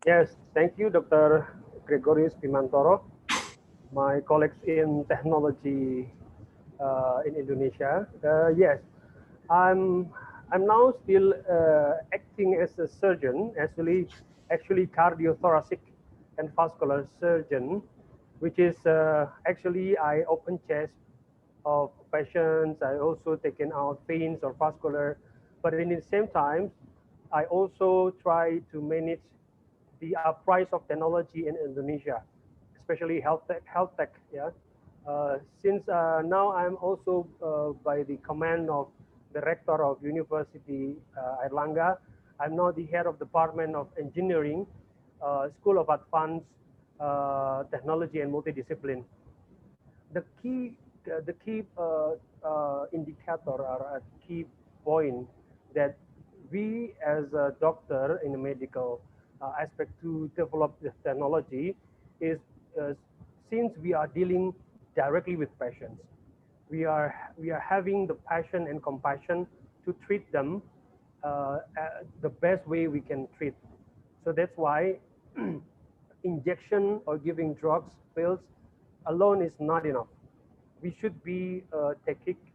Yes, thank you, Dr. Gregorius Bimantoro, my colleagues in technology in Indonesia. Yes, I'm I'm now still acting as a surgeon, actually cardiothoracic and vascular surgeon, which is actually I open chest of patients. I also taken out veins or vascular, but in the same time, I also try to manage the price of technology in Indonesia, especially health tech. Yeah, since now I'm also by the command of the rector of University Airlangga. I'm now the head of Department of Engineering, School of Advanced Technology and Multidiscipline. The key indicator or a key point that we as a doctor in the medical aspect to develop this technology is since we are dealing directly with patients, we are having the passion and compassion to treat them the best way we can treat. So that's why injection or giving drugs pills alone is not enough. We should be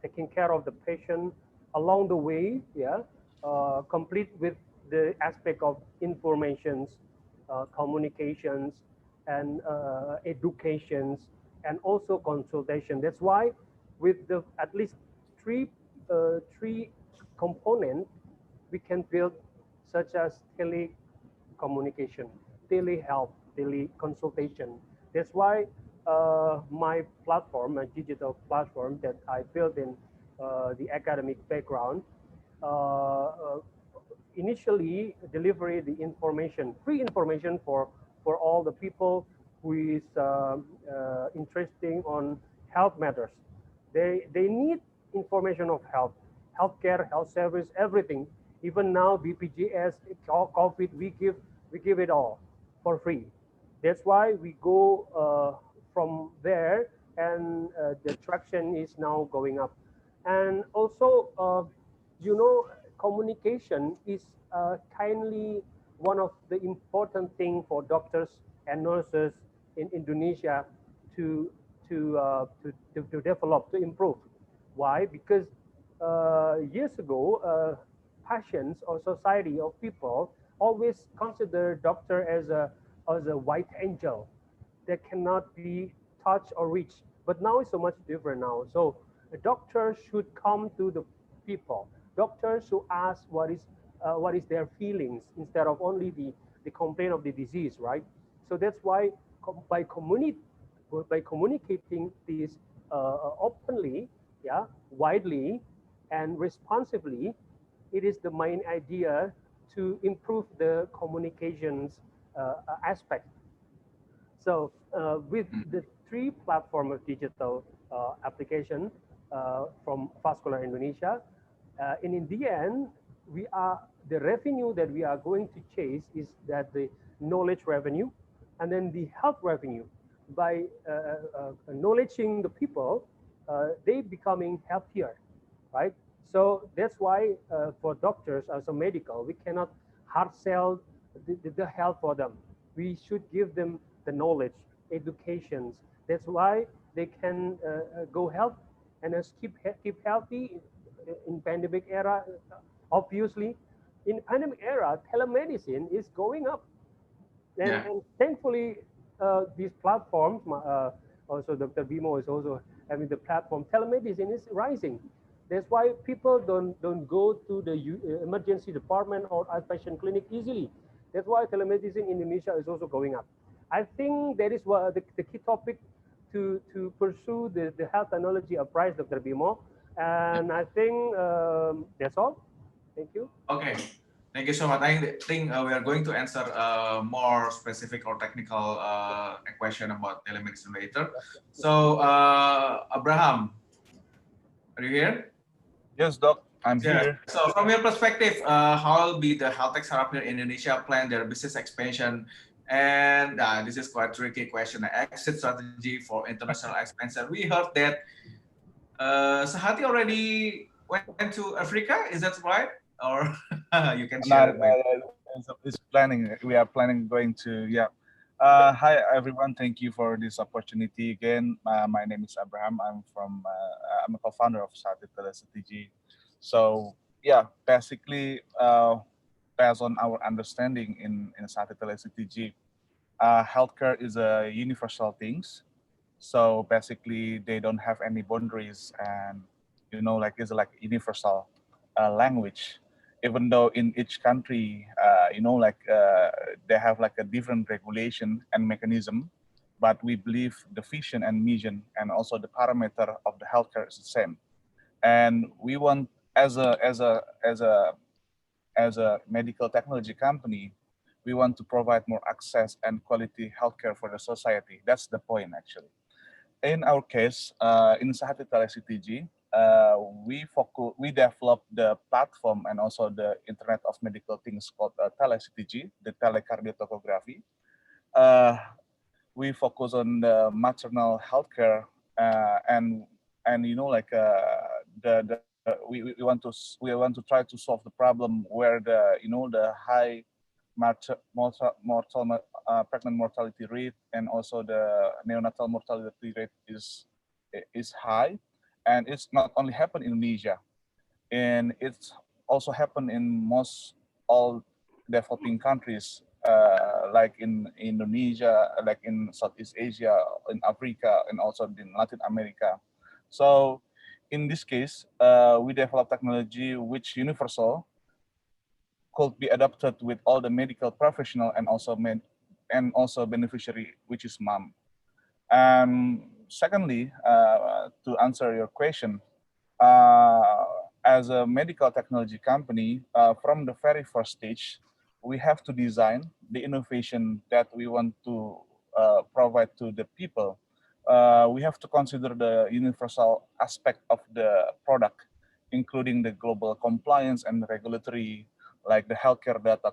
taking care of the patient along the way, yeah, complete with the aspect of informations, communications, and educations, and also consultation. That's why with the at least three components we can build, such as telecommunication, telehealth, teleconsultation. That's why my platform, my digital platform that I built in the academic background, uh, uh, initially deliver the information, free information for all the people who is interesting on health matters. They need information of health, healthcare, health service, everything. Even now, BPJS, COVID, we give it all for free. That's why we go from there, and the traction is now going up. And also, communication is kindly one of the important thing for doctors and nurses in Indonesia to to develop, to improve. Why? Because years ago, patients or society of people always consider doctor as a white angel that cannot be touched or reached. But now it's so much different now. So a doctor should come to the people. Doctors should ask what is their feelings instead of only the complaint of the disease, right? So that's why by communicating this openly, yeah, widely and responsibly, it is the main idea to improve the communications aspect. So with the three platform of digital application from Vascular Indonesia, and in the end, the revenue that we are going to chase is that the knowledge revenue, and then the health revenue. By knowledging the people, they becoming healthier, right? So that's why for doctors as a medical, we cannot hard sell the health for them. We should give them the knowledge, educations. That's why they can go health and keep healthy in pandemic era. Obviously, in pandemic era, telemedicine is going up, Yeah. and thankfully, these platforms, also Dr. Bimo is also having the platform. Telemedicine is rising. That's why people don't go to the emergency department or outpatient clinic easily. That's why telemedicine in Indonesia is also going up. I think that is what the key topic to pursue the health technology appraise, Dr. Bimo. And I think that's all. Thank you. Okay, thank you so much. I think we are going to answer more specific or technical question about telemedicine later. So, Abraham, are you here? Yes, Doc, I'm Yeah. here. So, from your perspective, how will be the health tech startup here in Indonesia plan their business expansion? And this is quite tricky question. Exit strategy for international expansion. We heard that Sahati already went to Africa. Is that right? Or you can share Now, it maybe. is planning. We are planning going to, yeah. Hi, everyone. Thank you for this opportunity again. My name is Abraham. I'm a co-founder of Healthtech.id. So, yeah, basically, based on our understanding in Healthtech.id, healthcare is a universal things. So basically, they don't have any boundaries, and like it's like universal language. Even though in each country, they have like a different regulation and mechanism, but we believe the vision and mission and also the parameter of the healthcare is the same. And we want, as a medical technology company, we want to provide more access and quality healthcare for the society. That's the point, actually. In our case, in Sahatika CTG, we developed the platform and also the Internet of Medical Things called tele-CTG, the telecardiotography. Uh, we focus on the maternal healthcare, and we want to try to solve the problem where the high pregnant mortality rate and also the neonatal mortality rate is high, and it's not only happen in Indonesia, and it's also happen in most all developing countries, like in Indonesia, like in Southeast Asia, in Africa, and also in Latin America. So in this case, we develop technology which universal could be adopted with all the medical professional and also beneficiary, which is mom. Secondly, to answer your question, uh, as a medical technology company, from the very first stage, we have to design the innovation that we want to provide to the people. We have to consider the universal aspect of the product, including the global compliance and regulatory, like the healthcare data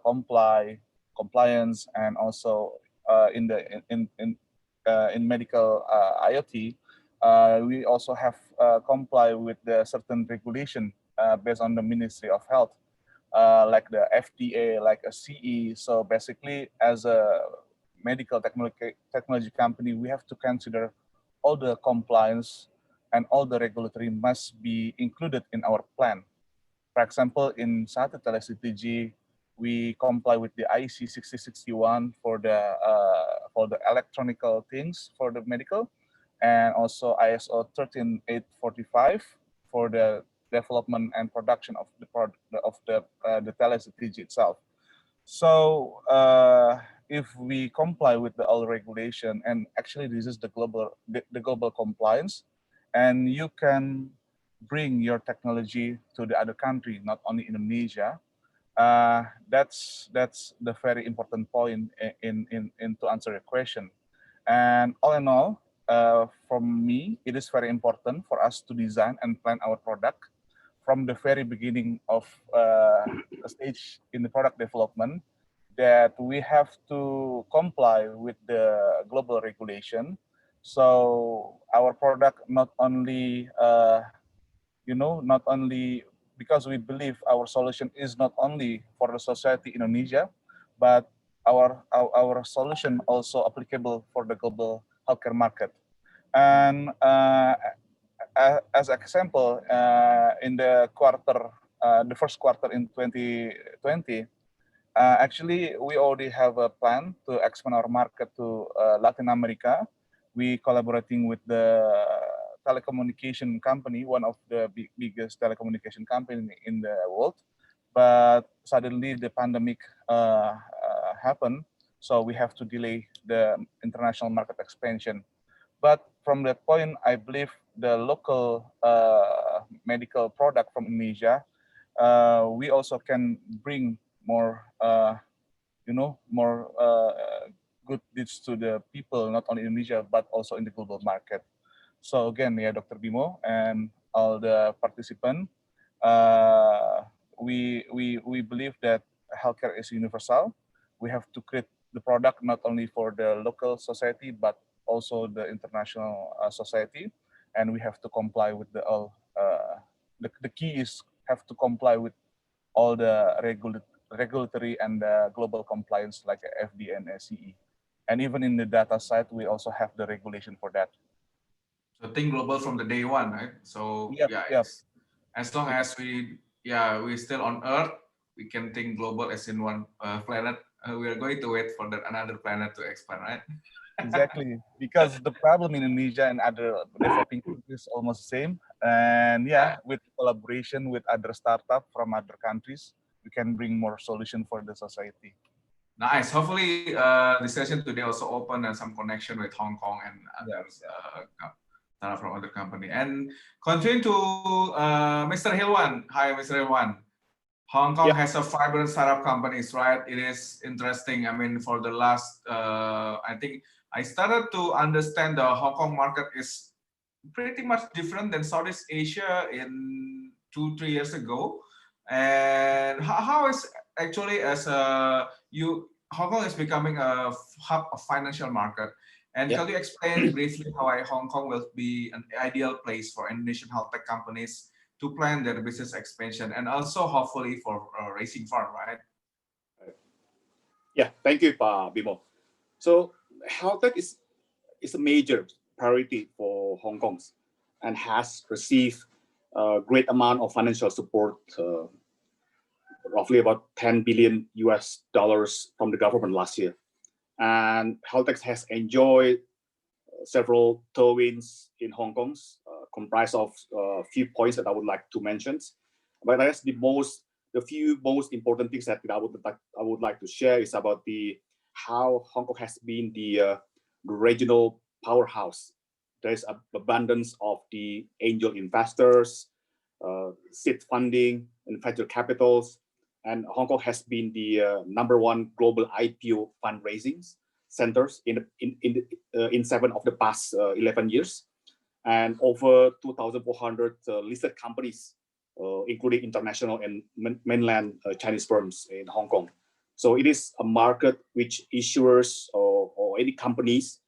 compliance, and also in medical IoT, we also have comply with the certain regulation based on the Ministry of Health, like the FDA, like a CE. So basically, as a medical technology company, we have to consider all the compliance and all the regulatory must be included in our plan. For example, in Satu Tele-CTG, we comply with the IC 6061 for the electronical things for the medical, and also ISO 13845 for the development and production of the tele-CTG itself. So if we comply with the all regulation, and actually this is the global compliance, and you can bring your technology to the other country, not only Indonesia. That's the very important point in to answer your question. And all in all, from me, it is very important for us to design and plan our product from the very beginning of a stage in the product development, that we have to comply with the global regulation. So our product not only because we believe our solution is not only for the society Indonesia, but our solution also applicable for the global healthcare market. And as example, in the first quarter in 2020, actually we already have a plan to expand our market to Latin America. We collaborating with the telecommunication company, one of the biggest telecommunication company in the world. But suddenly the pandemic happen. So we have to delay the international market expansion. But from that point, I believe the local medical product from Indonesia, we also can bring more, more good deeds to the people, not only in Indonesia, but also in the global market. So again, yeah, Dr. Bimo and all the participants, we believe that healthcare is universal. We have to create the product not only for the local society, but also the international society, and we have to comply with the all. The key is have to comply with all the regulatory and global compliance like FDA and SCE. And even in the data side, we also have the regulation for that. So think global from the day one, right? So Yep, yeah, yep. as long as we're still on Earth, we can think global as in one planet. We are going to wait for another planet to expand, right? Exactly, because the problem in Indonesia and other developing countries is almost the same. And yeah, with collaboration with other startups from other countries, we can bring more solution for the society. Nice. Hopefully, the session today also open and some connection with Hong Kong and others from other company. And continue to Mr. Hilwan. Hi, Mr. Hilwan. Hong Kong has a vibrant startup companies, right? It is interesting. I mean, for the last, I think I started to understand the Hong Kong market is pretty much different than Southeast Asia in 2-3 years ago. And how is actually as Hong Kong is becoming a hub of financial market. And can you explain briefly how Hong Kong will be an ideal place for Indonesian health tech companies to plan their business expansion and also hopefully for raising fund, right? Yeah, thank you, Bimo. So health tech is a major priority for Hong Kong and has received a great amount of financial support, roughly about 10 billion US dollars from the government last year. And Healthtech has enjoyed several tailwinds in Hong Kong, comprised of a few points that I would like to mention. But I guess the few most important things that I would like to share is about how Hong Kong has been the regional powerhouse. There is an abundance of the angel investors, seed funding, and venture capitals, and Hong Kong has been the #1 global IPO fundraising centers in 7 of the past 11 years, and over 2,400 listed companies, including international and mainland Chinese firms in Hong Kong. So it is a market which issuers or any companies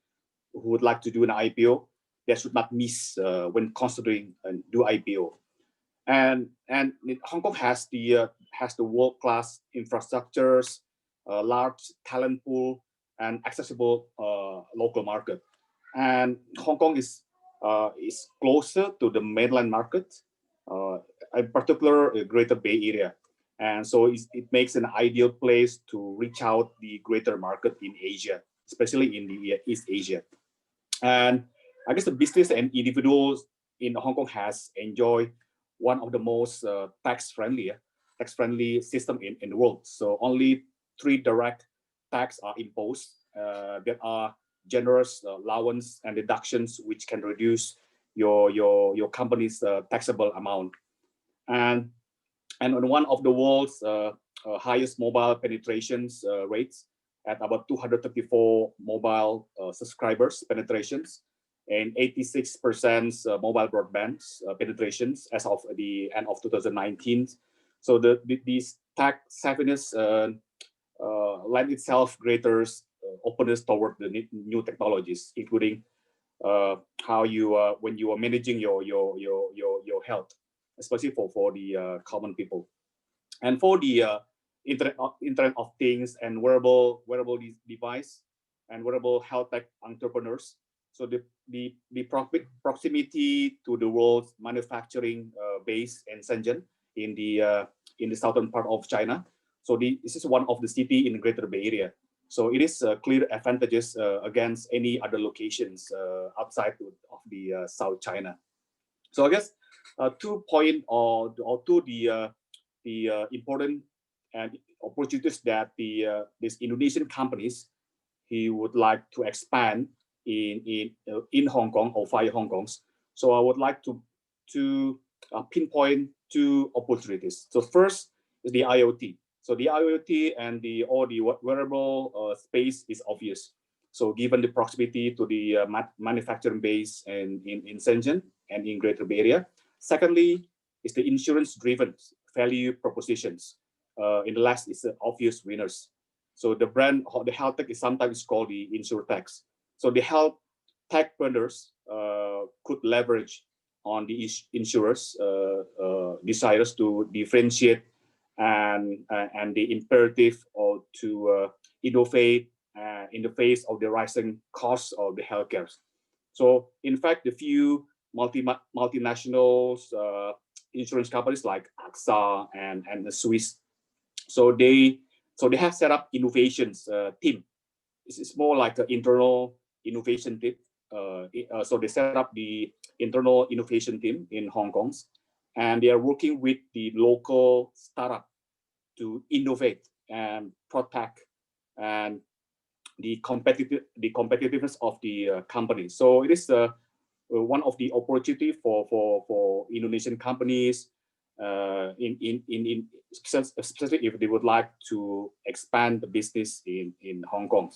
who would like to do an IPO, they should not miss when considering and do IPO. And Hong Kong has the world-class infrastructures, large talent pool, and accessible local market. And Hong Kong is closer to the mainland market, in particular, Greater Bay Area. And so it makes an ideal place to reach out the greater market in Asia, especially in the East Asia. And I guess the business and individuals in Hong Kong has enjoyed one of the most tax-friendly system in the world. So only 3 direct tax are imposed. There are generous allowance and deductions which can reduce your company's taxable amount. And on one of the world's highest mobile penetrations rates at about 234 mobile subscribers penetrations and 86% mobile broadband penetrations as of the end of 2019. So these tech savviness lend itself greater openness toward the new technologies, including how you when you are managing your health, especially for the common people, and for the Internet of Things and wearable device and wearable health tech entrepreneurs. So the proximity to the world's manufacturing base in Shenzhen in the southern part of China. So this is one of the city in the Greater Bay Area. So it is clear advantages against any other locations outside of the South China. So I guess 2 point or to the important and opportunities that these Indonesian companies he would like to expand in Hong Kong or via Hong Kong's. So I would like to pinpoint two opportunities. So first is the IoT. So the IoT and all the wearable space is obvious. So given the proximity to the manufacturing base and in Shenzhen and in Greater Bay Area. Secondly, is the insurance-driven value propositions. In the last is the obvious winners. So the brand, the health tech is sometimes called the insurtech. So the health tech vendors could leverage on the insurers' desires to differentiate and the imperative or to innovate in the face of the rising costs of the healthcare. So in fact, the few multinationals insurance companies like AXA and the Swiss, so they have set up innovations team. It's more like an internal innovation team. So they set up the internal innovation team in Hong Kong, and they are working with the local startup to innovate and protect and the competitiveness of the company. So it is one of the opportunity for Indonesian companies especially if they would like to expand the business in Hong Kong.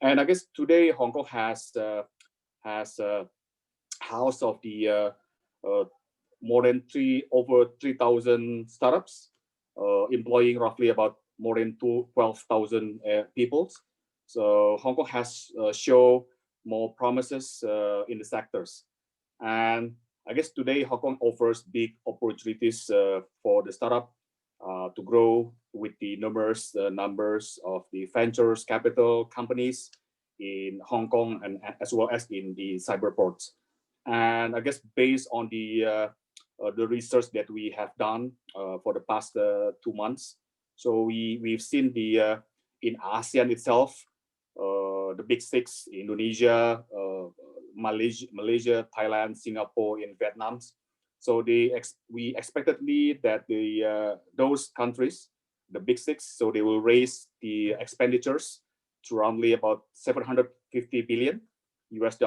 And I guess today Hong Kong has house of the more than over 3,000 startups, employing roughly about more than 12,000 people. So Hong Kong has shown more promises in the sectors. And I guess today Hong Kong offers big opportunities for the startup to grow with the numbers of the ventures capital companies in Hong Kong and as well as in the Cyberport. And I guess based on the research that we have done for the past 2 months, so we've seen the in ASEAN itself, the big six: Indonesia, Malaysia, Thailand, Singapore, and Vietnam. So we expectedly that those countries, the big six, so they will raise the expenditures to roughly about $750 billion US.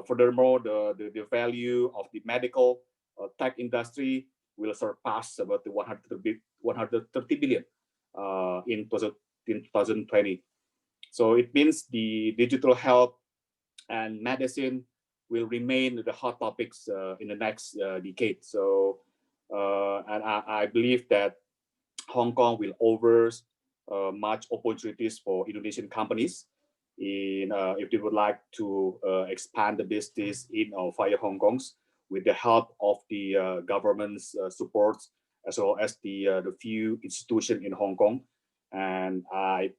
Furthermore, the value of the medical tech industry will surpass about the 130 billion in 2020. So it means the digital health and medicine will remain the hot topics in the next decade. So, and I believe that Hong Kong will offer much opportunities for Indonesian companies if they would like to expand the business in or via Hong Kong's with the help of the government's support as well as the few institutions in Hong Kong. And I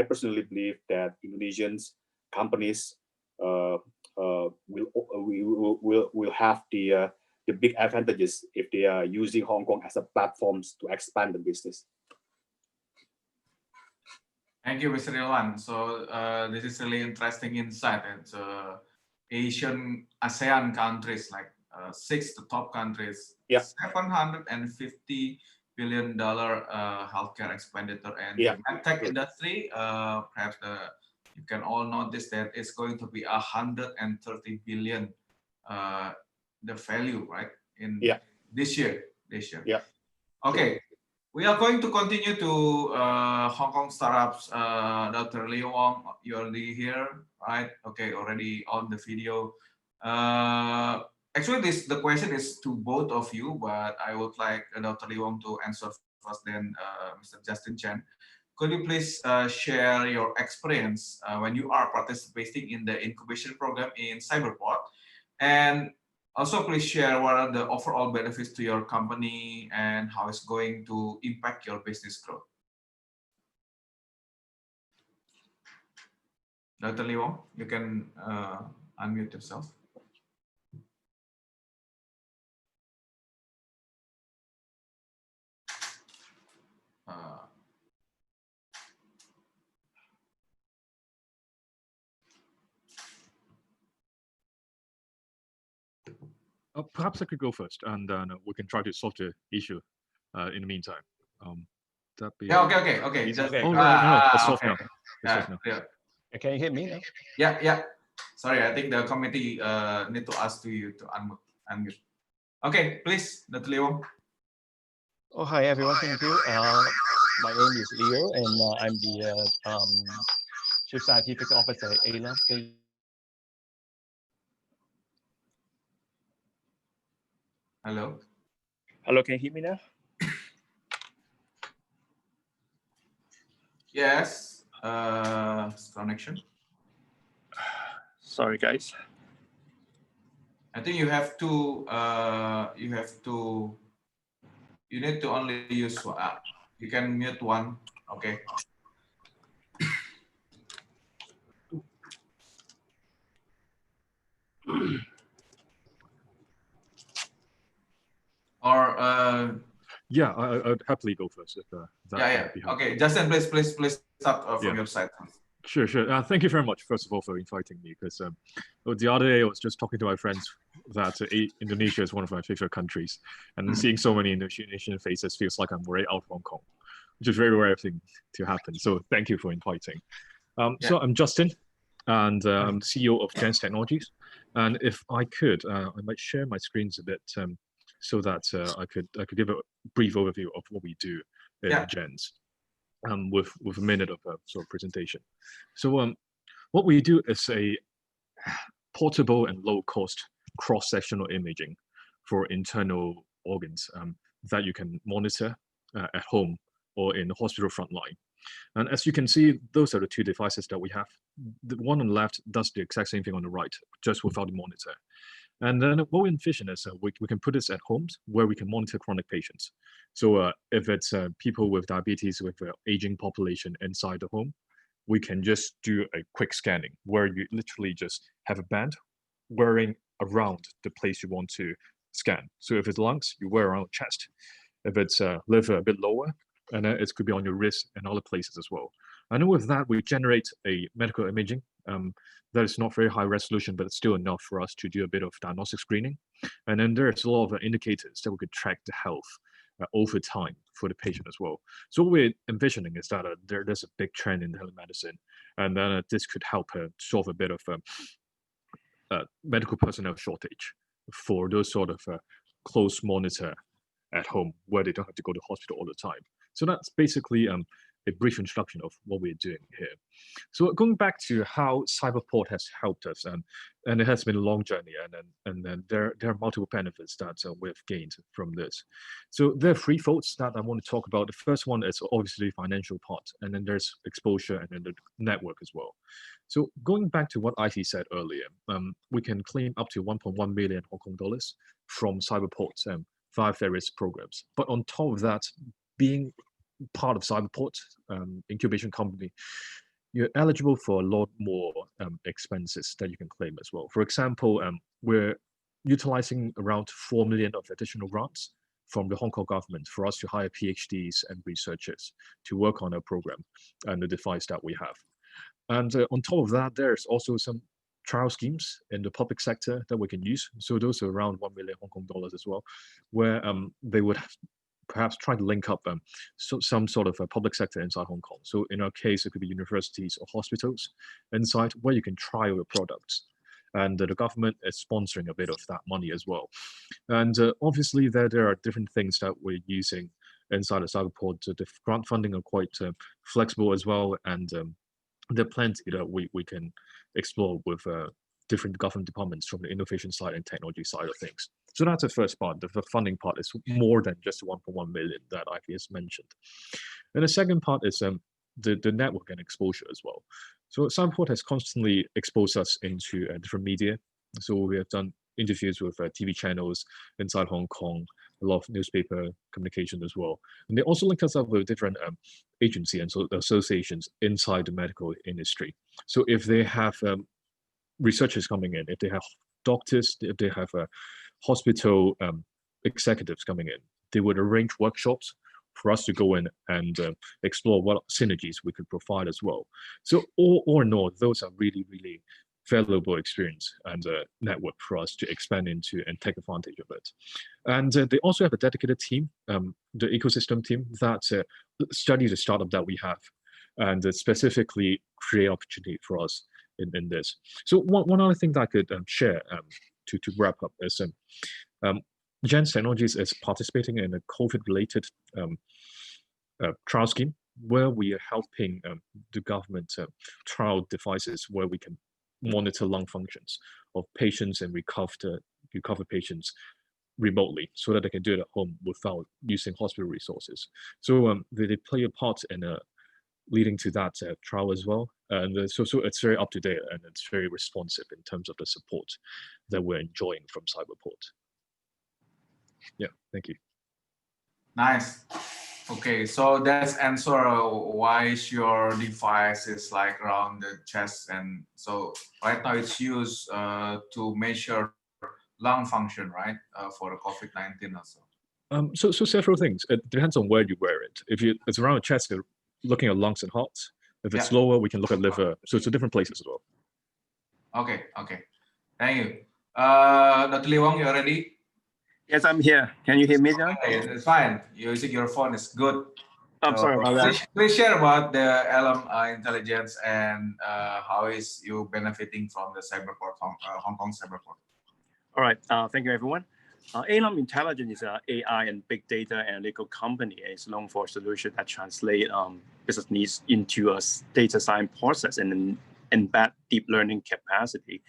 personally believe that Indonesians companies will have the big advantages if they are using Hong Kong as a platforms to expand the business. Thank you, Mr. Ilwan. So this is really interesting insight. It's Asian ASEAN countries, like 6 the top countries, yeah. $750 billion healthcare expenditure, and the medtech industry, perhaps you can all notice that it's going to be 130 billion the value, right? In this year. Yeah. Okay. We are going to continue to Hong Kong startups. Dr. Lee Wong, you're already here, right? Okay, already on the video. Actually, the question is to both of you, but I would like Dr. Lee Wong to answer first, then Mr. Justin Chen. Could you please share your experience when you are participating in the incubation program in Cyberport? And also, please share what are the overall benefits to your company and how it's going to impact your business growth. Dr. Lee Wong, you can unmute yourself. Perhaps I could go first, and then we can try to solve the issue in the meantime. That be Yeah, okay. easy? Just, Oh, no, it's off okay. now. It's off now. Yeah. Can you hear me now? Yeah. Sorry, I think the committee need to ask to you to unmute. Okay, please, Dr. Leo. Oh, hi everyone. Thank you. My name is Leo, and I'm the Chief Scientific Officer at A.I. Hello. Hello, can you hear me now? Yes. Connection. Sorry, guys. I think you have to. You need to only use. You can mute one. Okay. Or yeah, I'd happily go first if that would be helpful. Okay, Justin, please start from your side. Sure. Thank you very much, first of all, for inviting me, because the other day I was just talking to my friends that Indonesia is one of my favorite countries, and seeing so many Indonesian faces feels like I'm right out of Hong Kong, which is a very rare thing to happen. So thank you for inviting. So I'm Justin, and I'm the CEO of GENS Technologies. And if I could, I might share my screens a bit so that I could give a brief overview of what we do in GENS. With a minute of sort of presentation. So what we do is a portable and low-cost cross-sectional imaging for internal organs that you can monitor at home or in the hospital front line. And as you can see, those are the two devices that we have. The one on the left does the exact same thing on the right, just without the monitor. And then what we envision is we can put this at homes where we can monitor chronic patients. So if it's people with diabetes with an aging population inside the home, we can just do a quick scanning where you literally just have a band wearing around the place you want to scan. So if it's lungs, you wear around the chest. If it's liver, a bit lower, and it could be on your wrist and other places as well. And with that, we generate a medical imaging that is not very high resolution, but it's still enough for us to do a bit of diagnostic screening. And then there's a lot of indicators that we could track the health over time for the patient as well. So what we're envisioning is that there's a big trend in telemedicine, and then this could help solve a bit of medical personnel shortage for those sort of close monitor at home where they don't have to go to hospital all the time. So that's basically a brief introduction of what we're doing here. So going back to how Cyberport has helped us, and it has been a long journey, and then there are multiple benefits that we've gained from this. So there are three folds that I want to talk about. The first one is obviously the financial part, and then there's exposure, and then the network as well. So going back to what IT said earlier, we can claim up to 1.1 million Hong Kong dollars from Cyberport via various programs. But on top of that, being part of Cyberport incubation company, you're eligible for a lot more expenses that you can claim as well. For example, we're utilizing around 4 million of additional grants from the Hong Kong government for us to hire PhDs and researchers to work on our program and the device that we have. And on top of that, there's also some trial schemes in the public sector that we can use. So those are around 1 million Hong Kong dollars as well, where they would perhaps try to link up some sort of a public sector inside Hong Kong. So in our case, it could be universities or hospitals inside where you can trial your products. And the government is sponsoring a bit of that money as well. And obviously there are different things that we're using inside of Cyberport. The grant funding are quite flexible as well. And there are plenty that we can explore with different government departments from the innovation side and technology side of things. So that's the first part. The funding part is more than just 1.1 million that I just mentioned. And the second part is the network and exposure as well. So Cyberport has constantly exposed us into different media. So we have done interviews with TV channels inside Hong Kong, a lot of newspaper communication as well. And they also link us up with different agencies and associations inside the medical industry. So if they have researchers coming in, if they have doctors, if they have hospital executives coming in, they would arrange workshops for us to go in and explore what synergies we could provide as well. So all in all, those are really, really valuable experience and network for us to expand into and take advantage of it. And they also have a dedicated team, the ecosystem team, that study the startup that we have and specifically create opportunity for us in this. So one other thing that I could share to wrap up is Gens Technologies is participating in a COVID-related trial scheme where we are helping the government trial devices where we can monitor lung functions of patients and recover patients remotely so that they can do it at home without using hospital resources. So they play a part in leading to that trial as well. And so it's very up to date and it's very responsive in terms of the support that we're enjoying from Cyberport. Yeah, thank you. Nice. Okay, so that's answer why your device is like around the chest, and so right now it's used to measure lung function, right, for the COVID-19 also. So several things. It depends on where you wear it. If it's around the chest, you're looking at lungs and hearts. If it's lower, we can look at liver. So it's a different places as well. Okay, thank you. Dr. Lee Wong, you ready? Yes, I'm here. Can you hear me now? Okay, it's fine. Using your phone is good. I'm sorry about that. Please share about the LM intelligence and how is you benefiting from the Cyberport, Hong Kong Cyberport. All right. Thank you, everyone. A.I Intelligence is an AI and big data analytical company. It's known for a solution that translate business needs into a data science process and embed deep learning capacity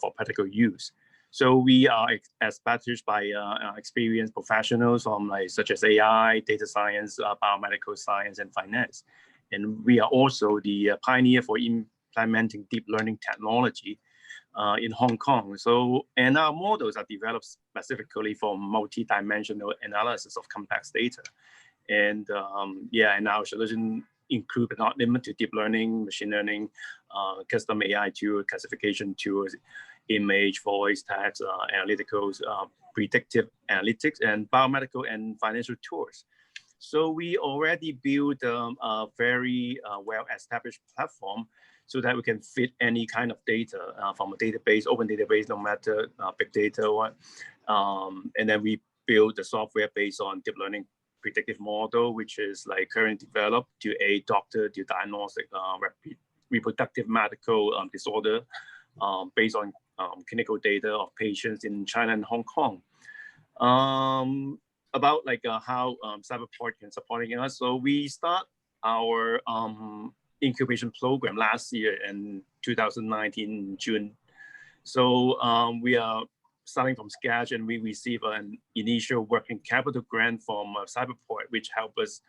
for practical use. So we are established by experienced professionals from such as AI, data science, biomedical science, and finance. And we are also the pioneer for implementing deep learning technology in Hong Kong. So, and our models are developed specifically for multi-dimensional analysis of complex data. And and our solution include but not limited to deep learning, machine learning, custom AI tool, classification tools, image, voice, text, analyticals, predictive analytics, and biomedical and financial tools. So we already built a very well-established platform so that we can fit any kind of data from a database, open database, no matter big data or, and then we build the software based on deep learning predictive model, which is like currently developed to aid doctor to diagnostic reproductive medical disorder based on clinical data of patients in China and Hong Kong. About like how Cyberport can supporting us. So we start our incubation program last year in 2019 June. So we are starting from scratch, and we receive an initial working capital grant from Cyberport, which helped us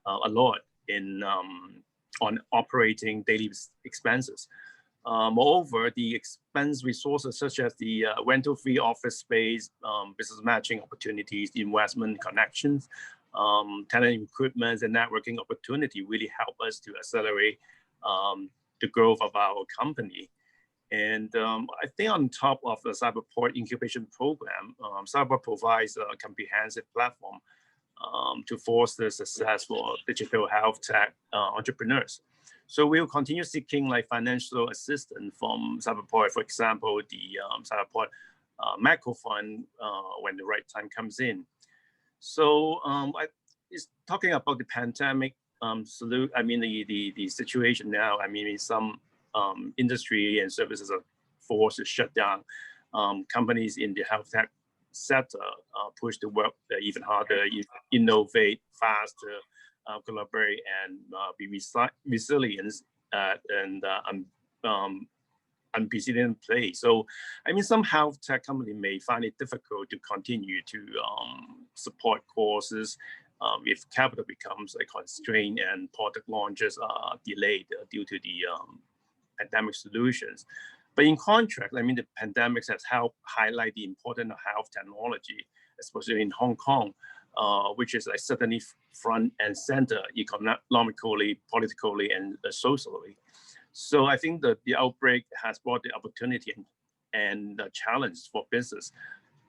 a lot in on operating daily expenses. Moreover, the expense resources such as the rental-free office space, business matching opportunities, investment connections, talent recruitment, and networking opportunity really help us to accelerate the growth of our company. And I think on top of the Cyberport incubation program, Cyberport provides a comprehensive platform to foster successful digital health tech entrepreneurs. So we'll continue seeking like financial assistance from Cyberport, for example, the Cyberport macro fund when the right time comes in. So it's talking about the pandemic the situation now. I mean, some industry and services are forced to shut down. Companies in the health tech sector push to work even harder, innovate faster, collaborate, and be resilient and unprecedented place. So, I mean, some health tech company may find it difficult to continue to support courses if capital becomes a constraint and product launches are delayed due to the pandemic solutions. But in contrast, I mean, the pandemic has helped highlight the importance of health technology, especially in Hong Kong, which is like certainly front and center economically, politically, and socially. So I think that the outbreak has brought the opportunity and the challenge for business.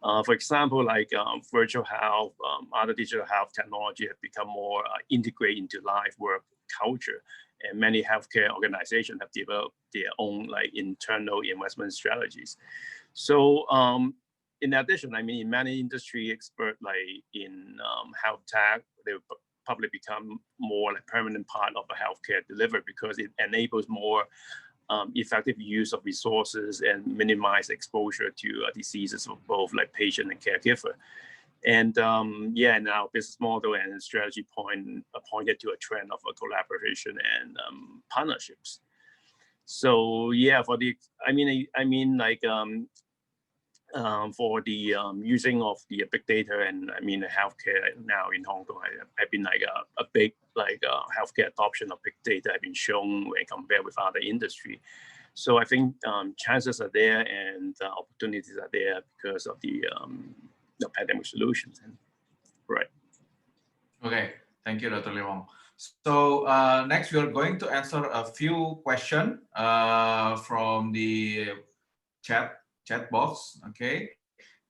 For example, like virtual health, other digital health technology have become more integrated into life work culture. and many healthcare organizations have developed their own like internal investment strategies. So in addition, I mean, many industry experts like in health tech, they probably become more like permanent part of a healthcare delivery because it enables more effective use of resources and minimize exposure to diseases of both like patient and caregiver. And yeah, now business model and strategy pointed to a trend of a collaboration and partnerships. So yeah, for the, I mean like for the using of the big data and I mean healthcare now in Hong Kong, I've been like a big like healthcare adoption of big data have been shown when compared with other industry. So I think chances are there and opportunities are there because of the pandemic solutions. Right. Okay, thank you, Dr. Lee Wong. So next, we are going to answer a few questions from the chat box. Okay,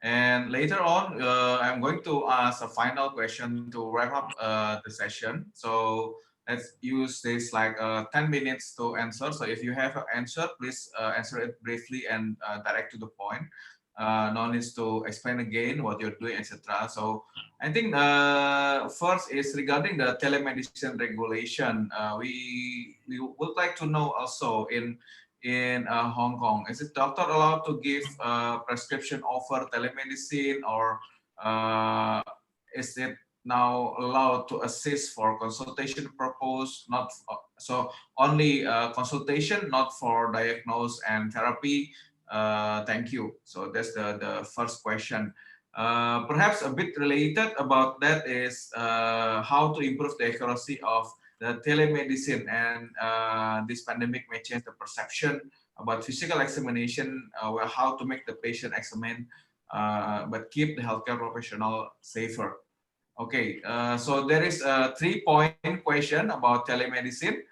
and later on, I'm going to ask a final question to wrap up the session. So let's use this like 10 minutes to answer. So if you have an answer, please answer it briefly and direct to the point. No need to explain again what you're doing, etc. So I think first is regarding the telemedicine regulation. We would like to know also in Hong Kong, is it doctor allowed to give prescription over telemedicine, or is it now allowed to assist for consultation purpose, not so only consultation, not for diagnose and therapy? Thank you. So that's the first question. Perhaps a bit related about that is how to improve the accuracy of the telemedicine, and this pandemic may change the perception about physical examination, how to make the patient examine, but keep the healthcare professional safer. Okay, so there is a 3-point question about telemedicine.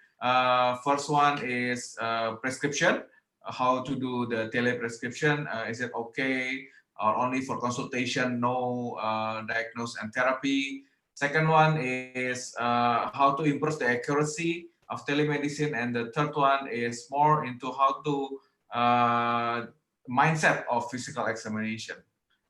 First one is prescription, how to do the teleprescription. Is it okay or only for consultation, no diagnose and therapy? Second one is how to improve the accuracy of telemedicine, and the third one is more into how to mindset of physical examination.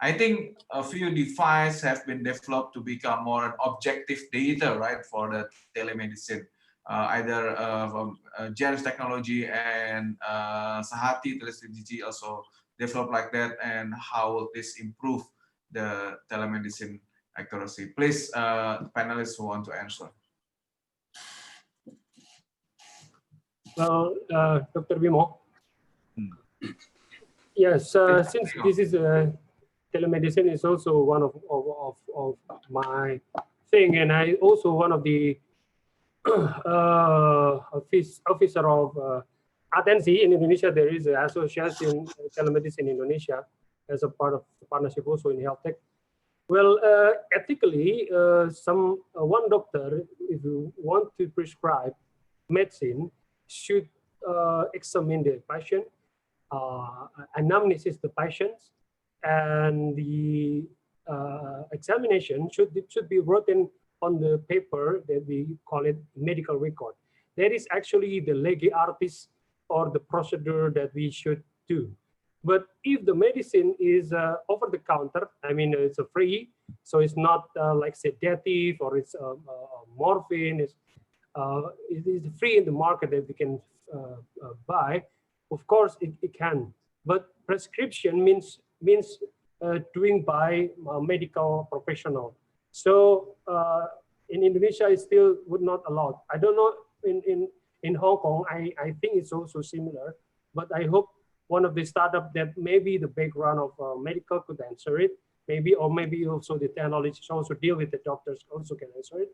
I think a few devices have been developed to become more an objective data, right, for the telemedicine, either from Janus technology and Sahati Teledigi also developed like that, and how will this improve the telemedicine accuracy? Please, panelists who want to answer. Well, Dr. Bimo. Yes, since this is telemedicine is also one of my thing, and I also one of the officer of Atensi in Indonesia. There is an association, telemedicine Indonesia, as a part of the partnership also in Healthtech. Well, ethically, one doctor, if you want to prescribe medicine, should examine the patient, anamnesis the patients, and the examination should be written on the paper that we call it medical record. That is actually the lege artis, or the procedure that we should do. But if the medicine is over the counter, I mean, it's a free, so it's not like sedative, or it's morphine, it is free in the market that we can buy. Of course, it can. But prescription means doing by a medical professional. So in Indonesia, it still would not allow. I don't know in Hong Kong. I think it's also similar. But I hope one of the startup that maybe the background of medical could answer it. Maybe, or maybe also the technologists also deal with the doctors also can answer it.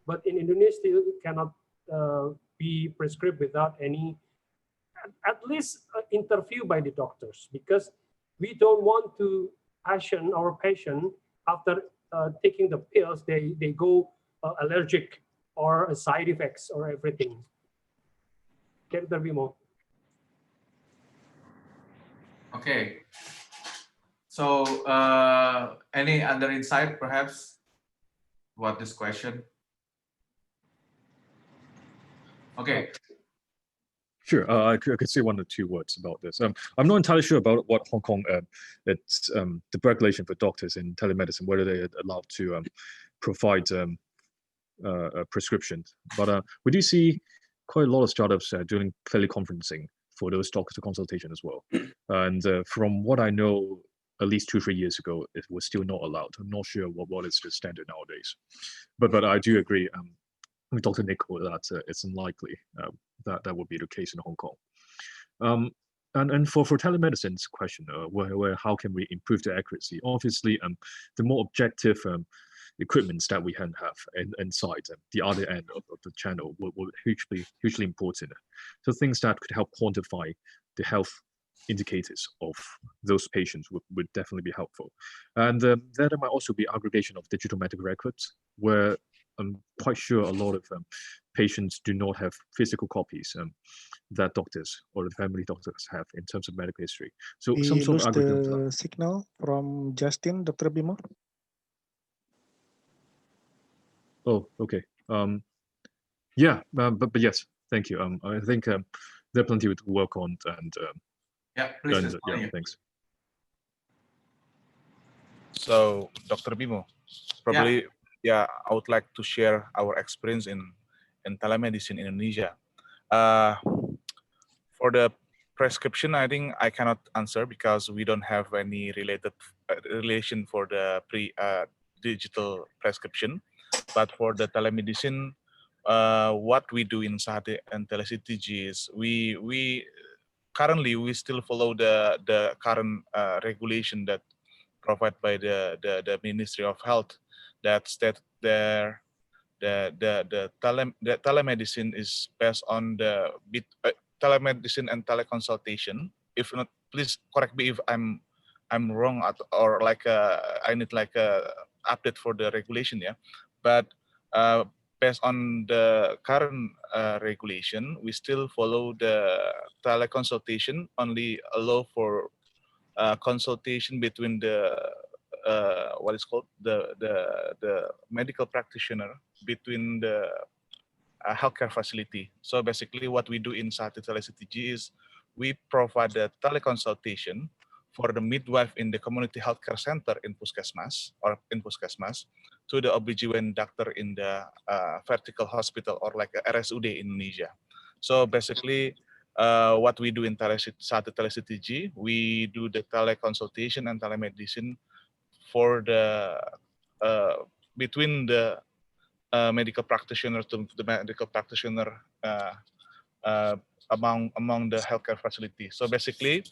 But in Indonesia, still cannot be prescribed without any, at least interview by the doctors, because we don't want to our patient after taking the pills, they go allergic or side effects or everything. Can there be more? Okay. So any other insight perhaps about this question? Okay. Sure, I could say 1 or 2 words about this. I'm not entirely sure about what Hong Kong, it's the regulation for doctors in telemedicine, whether they're allowed to provide prescriptions. But we do see quite a lot of startups doing teleconferencing for those doctor consultation as well. And from what I know, at least 2 or 3 years ago, it was still not allowed. I'm not sure what is the standard nowadays. But I do agree with Dr. Nico that it's unlikely that would be the case in Hong Kong. And for telemedicine's question, where how can we improve the accuracy? Obviously, the more objective equipments that we can have inside the other end of the channel will hugely important. So things that could help quantify the health indicators of those patients would definitely be helpful. And there might also be aggregation of digital medical records, where I'm quite sure a lot of patients do not have physical copies that doctors or the family doctors have in terms of medical history. So We some sort lose of algorithm. the signal from Justin, Dr. Bimo. Oh, okay. Yeah, but yes, thank you. I think there are plenty to work on, and yeah, please. yeah, thanks. So, Dr. Bimo, probably, yeah, I would like to share our experience in telemedicine in Indonesia. For the prescription, I think I cannot answer because we don't have any relation for the digital prescription. But for the telemedicine, what we do in Sate and TeleCTG is we currently still follow the current regulation that provided by the Ministry of Health, that state there the telemedicine is based on the telemedicine and teleconsultation. If not, please correct me if I'm wrong or like I need like a update for the regulation, yeah. But based on the current regulation, we still follow the teleconsultation, only allow for consultation between the what is called the medical practitioner between the healthcare facility. So basically what we do in Sate TeleCTG is we provide the teleconsultation for the midwife in the community healthcare center in Puskesmas to the OBGYN doctor in the vertical hospital or like a RSUD in Indonesia. So basically what we do in Sate TeleCTG, we do the teleconsultation and telemedicine for the between the medical practitioner to the medical practitioner among the healthcare facility. So basically,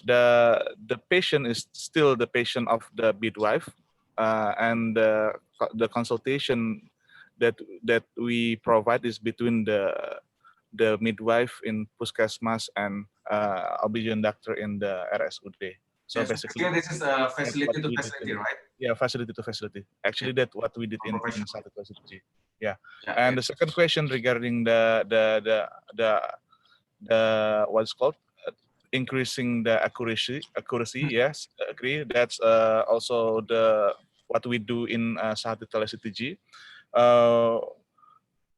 the patient is still the patient of the midwife, and the consultation that we provide is between the midwife in Puskesmas and OB/GYN doctor in the RSUD. So yes, basically, this is a facility to facility, right? Yeah, facility to facility. Actually, that's what we did in Sate TeleCTG. Yeah. Yeah. And the second question regarding the what's called increasing the accuracy. Yes, agree. That's also what we do in Sate TeleCTG.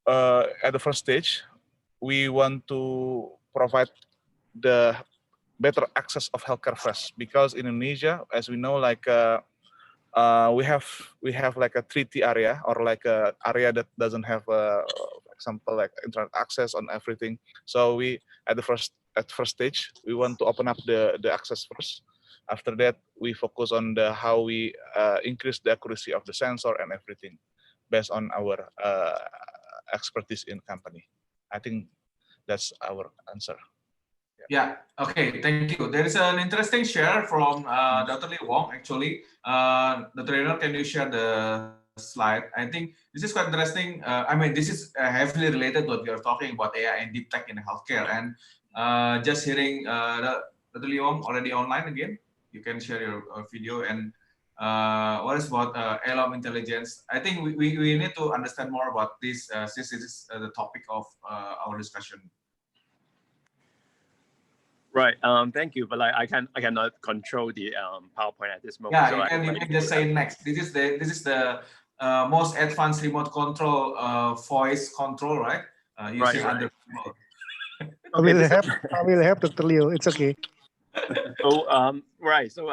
At the first stage, we want to provide the better access of healthcare first, because in Indonesia, as we know, like we have like a treaty area, or like a area that doesn't have, for example, like internet access on everything. So we at first stage we want to open up the access first. After that, we focus on how we increase the accuracy of the sensor and everything, based on our expertise in company. I think that's our answer. Yeah. Okay. Thank you. There is an interesting share from Dr. Lee Wong. Actually, Dr. Leonard, can you share the slide? I think this is quite interesting. I mean, this is heavily related to what we are talking about, AI and deep tech in healthcare. And just hearing Dr. Lee Wong already online again. You can share your video. And what is about LLM intelligence? I think we need to understand more about this since this is the topic of our discussion. Right. Thank you. But like, I cannot control the PowerPoint at this moment. Yeah, so you can just say next. This is the most advanced remote control voice control, right? Using under I will help Dr. Leo. It's okay. So right, so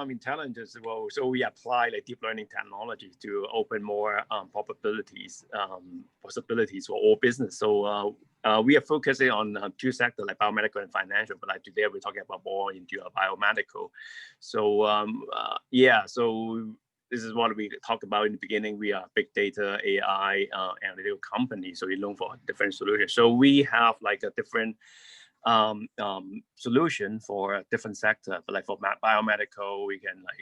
intelligence. Well, so we apply like deep learning technology to open more possibilities for all business. So we are focusing on two sectors like biomedical and financial, but like today we're talking about more into biomedical. So yeah, so this is what we talked about in the beginning. We are big data, AI, analytical company, so we look for different solutions. So we have like a different solution for a different sector, but like for biomedical, we can like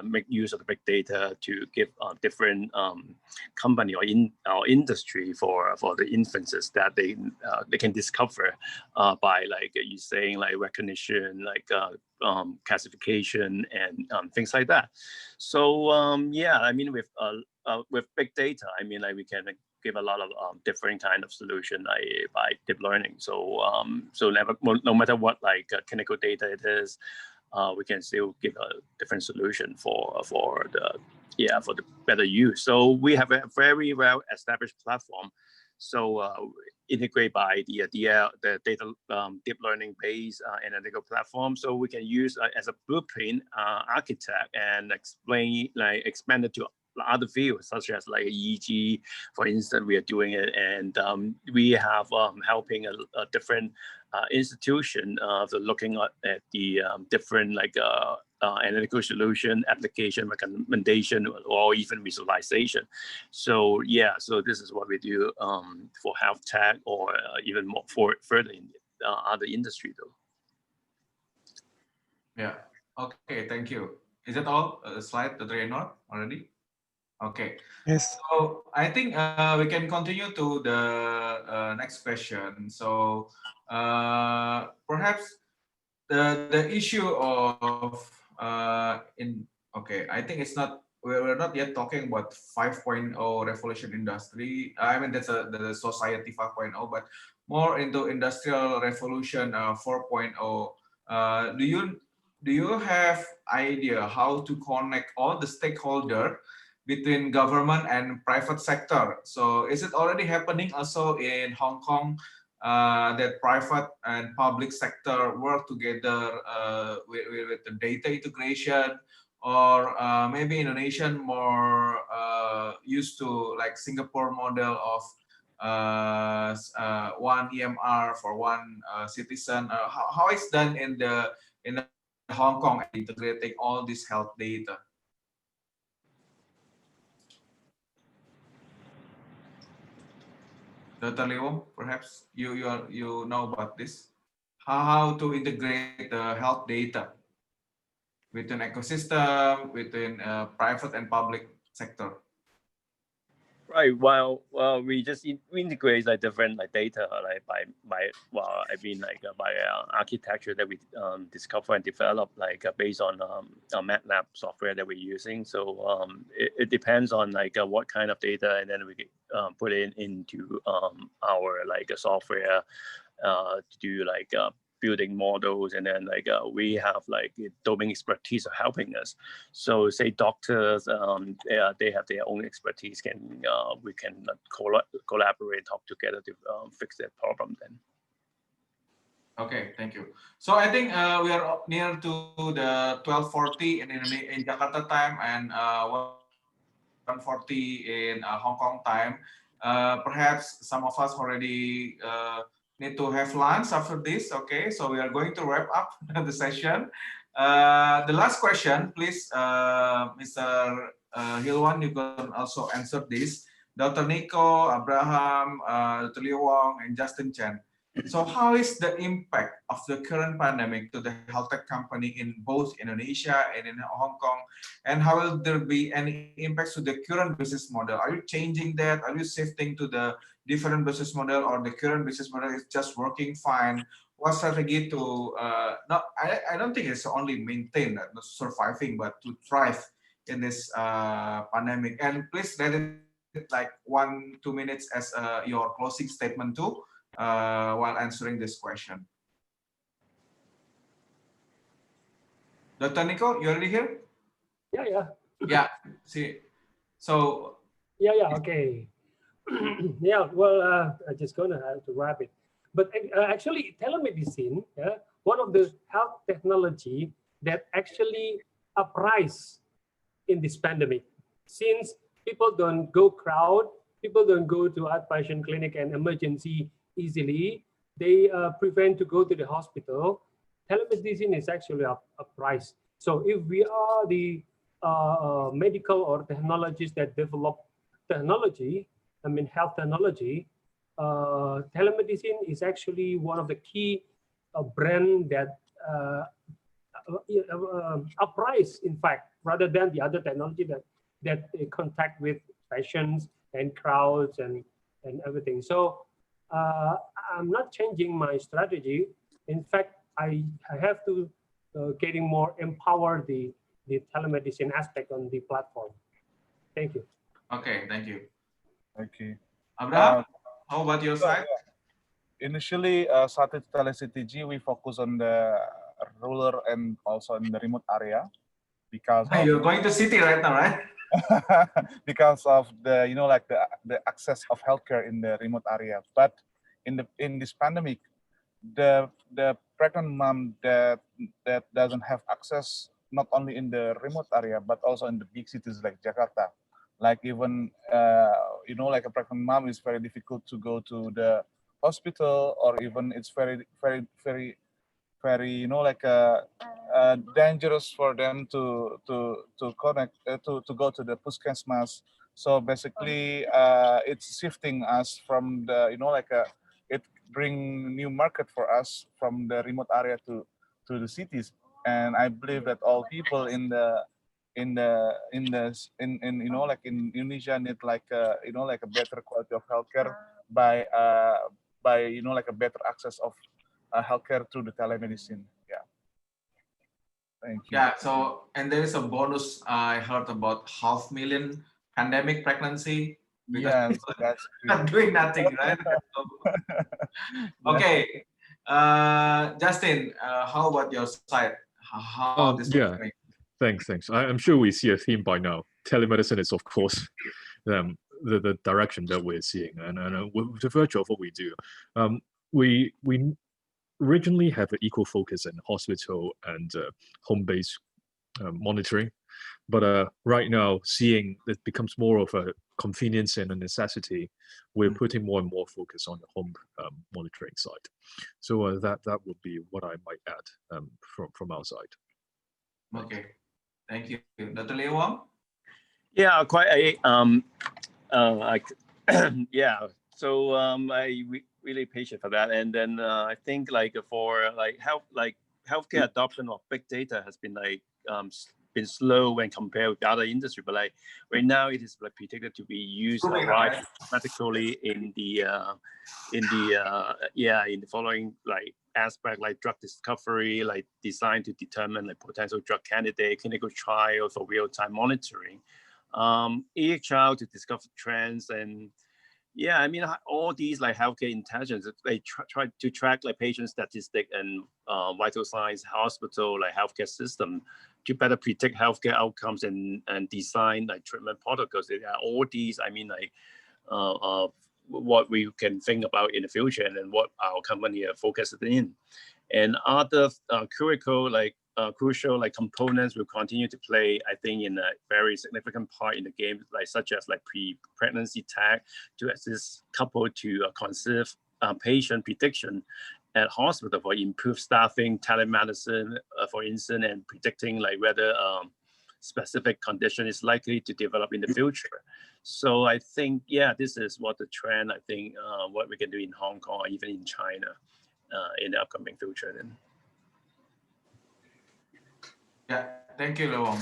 make use of the big data to give different company or industry for the inferences that they can discover by like you saying like recognition, like classification and things like that. So yeah, I mean with big data, I mean like we can give a lot of different kind of solution by deep learning. So no matter what like clinical data it is, we can still give a different solution for the better use. So we have a very well established platform. So integrate by the data deep learning based analytical platform. So we can use as a blueprint architect and expand it to other fields such as like EEG, for instance, we are doing it, and we have helping a different institution looking at the different like analytical solution, application, recommendation, or even visualization. So yeah, so this is what we do for health tech, or even more further in other industry though. Yeah. Okay. Thank you. Is that all? Slide, Dr. Yenor, already? Okay. Yes. So I think we can continue to the next question. So perhaps the issue of I think it's not, we're not yet talking about 5.0 revolution industry. I mean, that's the society 5.0, but more into industrial revolution 4.0. Do you have idea how to connect all the stakeholder between government and private sector? So is it already happening also in Hong Kong, that private and public sector work together with the data integration, or maybe Indonesian more used to like Singapore model of one EMR for one citizen? How it's done in the Hong Kong, integrating all this health data? Dr. Leo, perhaps you know about this, how to integrate the health data within ecosystem, within private and public sector. Right. Well, we just integrate like different like data like by architecture that we discover and develop like based on MATLAB software that we're using. So it depends on like what kind of data, and then we put it into our like software to do like building models, and then like we have like domain expertise of helping us. So say doctors, they have their own expertise. We can collaborate, talk together to fix that problem then. Okay, thank you. So I think we are near to the 12:40 in Jakarta time and 1:40 in Hong Kong time. Perhaps some of us already need to have lunch after this. Okay, so we are going to wrap up the session. The last question, please, Mr. Hilwan, you can also answer this. Dr. Nico, Abraham, Dr. Liu Wong, and Justin Chen. So how is the impact of the current pandemic to the health tech company in both Indonesia and in Hong Kong? And how will there be any impacts to the current business model? Are you changing that? Are you shifting to the different business model, or the current business model is just working fine? What strategy to, I don't think it's only maintain, not surviving, but to thrive in this pandemic? And please let it like 1-2 minutes as your closing statement too, while answering this question. Dr. Nico, you already here? Yeah. Yeah. See, so. Yeah. Okay. Yeah, well, I'm just gonna have to wrap it. But actually, telemedicine, yeah, one of the health technology that actually uprise in this pandemic, since people don't go crowd, people don't go to outpatient clinic and emergency easily. They prevent to go to the hospital. Telemedicine is actually a price. So if we are the medical or technologists that develop technology, I mean health technology, telemedicine is actually one of the key brand that uprise, in fact, rather than the other technology that contact with patients and crowds and everything. So I'm not changing my strategy. In fact, I have to getting more empower the telemedicine aspect on the platform. Thank you. Okay, thank you. Okay. Abraham, how about your side? Initially, started TeleCTG, we focus on the rural and also in the remote area because You're going to city right now, right? because of the like the access of healthcare in the remote area. But in this pandemic, the pregnant mom that doesn't have access not only in the remote area but also in the big cities like Jakarta, like even like a pregnant mom is very difficult to go to the hospital, or even it's very like dangerous for them to connect to go to the puskesmas. So basically it's shifting us from the like it bring new market for us from the remote area to the cities. And I believe that all people in like in Indonesia need like like a better quality of healthcare by like a better access of healthcare through the telemedicine. Yeah. Thank you. Yeah. So, and there is a bonus. I heard about 500,000 pandemic pregnancy. Yes, that's Not doing nothing, right? Okay. Justin, how about your side? How this Yeah. going? Thanks. I'm sure we see a theme by now. Telemedicine is, of course, the direction that we're seeing, and with the virtue of what we do, we originally have an equal focus in hospital and home-based monitoring, but right now, seeing it becomes more of a convenience and a necessity, we're putting more and more focus on the home monitoring side. So that would be what I might add from our side. Okay, thank you, Dr. Leo Wong. Yeah, quite yeah. So I really patient for that, and then I think like for healthcare adoption of big data has been been slow when compared with other industry, but like right now it is like predicted to be used right practically in the following like aspect, like drug discovery, like designed to determine like potential drug candidate, clinical trials for real-time monitoring, EHR to discover trends, and yeah, I mean all these like healthcare intelligence, they try to track like patient statistic and vital signs, hospital like healthcare system to better predict healthcare outcomes and design like treatment protocols. They are all these, I mean like what we can think about in the future and what our company are focused in. And other critical like crucial like components will continue to play, I think, in a very significant part in the game, like such as like pre-pregnancy tag to assist couple to conserve patient prediction at hospital for improved staffing, telemedicine, for instance, and predicting like whether specific condition is likely to develop in the future. So I think, yeah, this is what the trend, I think, what we can do in Hong Kong or even in China in the upcoming future then. Yeah, thank you, Lewong.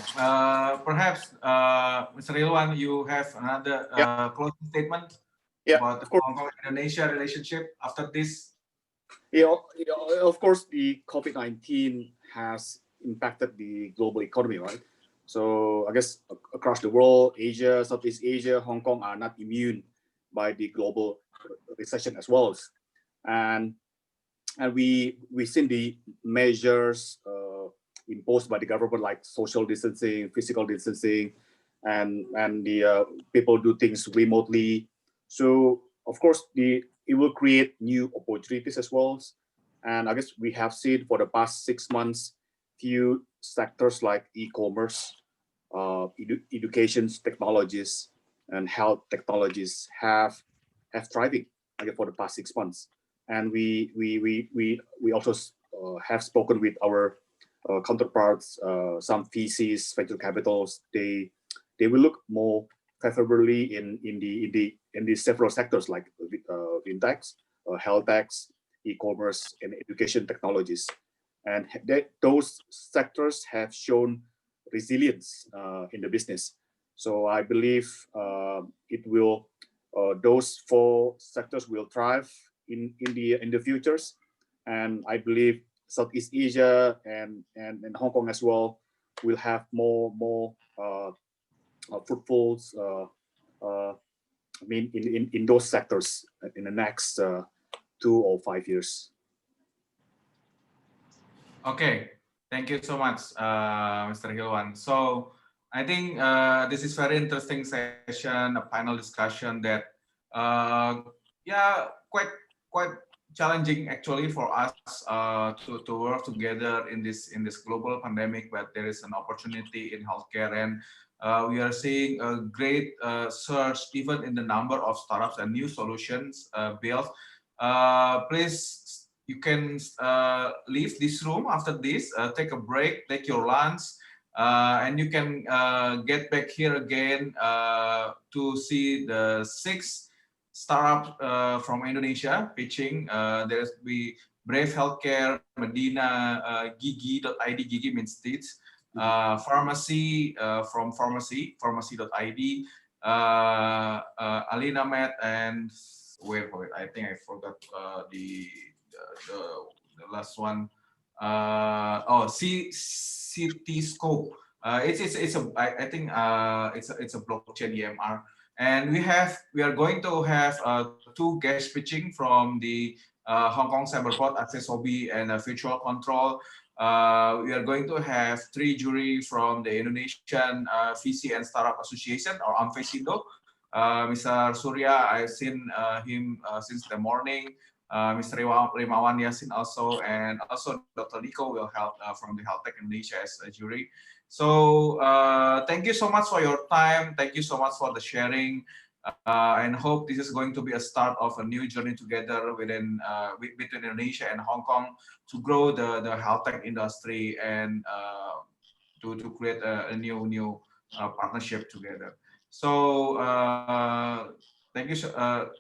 Perhaps, Mr. Rilwan, you have another closing statement about the Hong Kong-Indonesia relationship after this? Yeah, of course, the COVID-19 has impacted the global economy, right? So I guess across the world, Asia, Southeast Asia, Hong Kong are not immune by the global recession as well. And we've seen the measures imposed by the government, like social distancing, physical distancing, and the people do things remotely. So of course, it will create new opportunities as well. And I guess we have seen for the past 6 months, few sectors like e-commerce, education technologies, and health technologies have thriving again for the past 6 months. And we also have spoken with our counterparts, some VCs, venture capitals. They will look more favorably in the several sectors like fintechs, health techs, e-commerce, and education technologies. And those sectors have shown resilience in the business. So I believe it will those four sectors will thrive in the futures, and I believe Southeast Asia and Hong Kong as well will have more fruitful. I mean, in those sectors in the next 2 or 5 years. Okay, thank you so much, Mr. Hilwan. So I think this is very interesting session, a panel discussion that, yeah, quite challenging actually for us to work together in this global pandemic. But there is an opportunity in healthcare, and we are seeing a great surge even in the number of startups and new solutions built. Please, you can leave this room after this, take a break, take your lunch, and you can get back here again to see the 6 startups from Indonesia pitching. There's Brave Healthcare, Medina, Gigi.id, Gigi means States, Pharmacy from Pharmacy.id, Alina Med, and wait, I think I forgot the last one. Cityscope. I think it's a blockchain EMR, and we are going to have 2 guest pitching from the Hong Kong Cyberport, Access Hobby, and Virtual Control. We are going to have 3 jury from the Indonesian VC and Startup Association, or AMVESINDO. Mr. Surya, I've seen him since the morning. Mr. Rimawan Yasin also, and also Dr. Nico will help from the Healthtech Indonesia as a jury. So thank you so much for your time. Thank you so much for the sharing, and hope this is going to be a start of a new journey together between Indonesia and Hong Kong to grow the healthtech industry and to create a new partnership together. So thank you.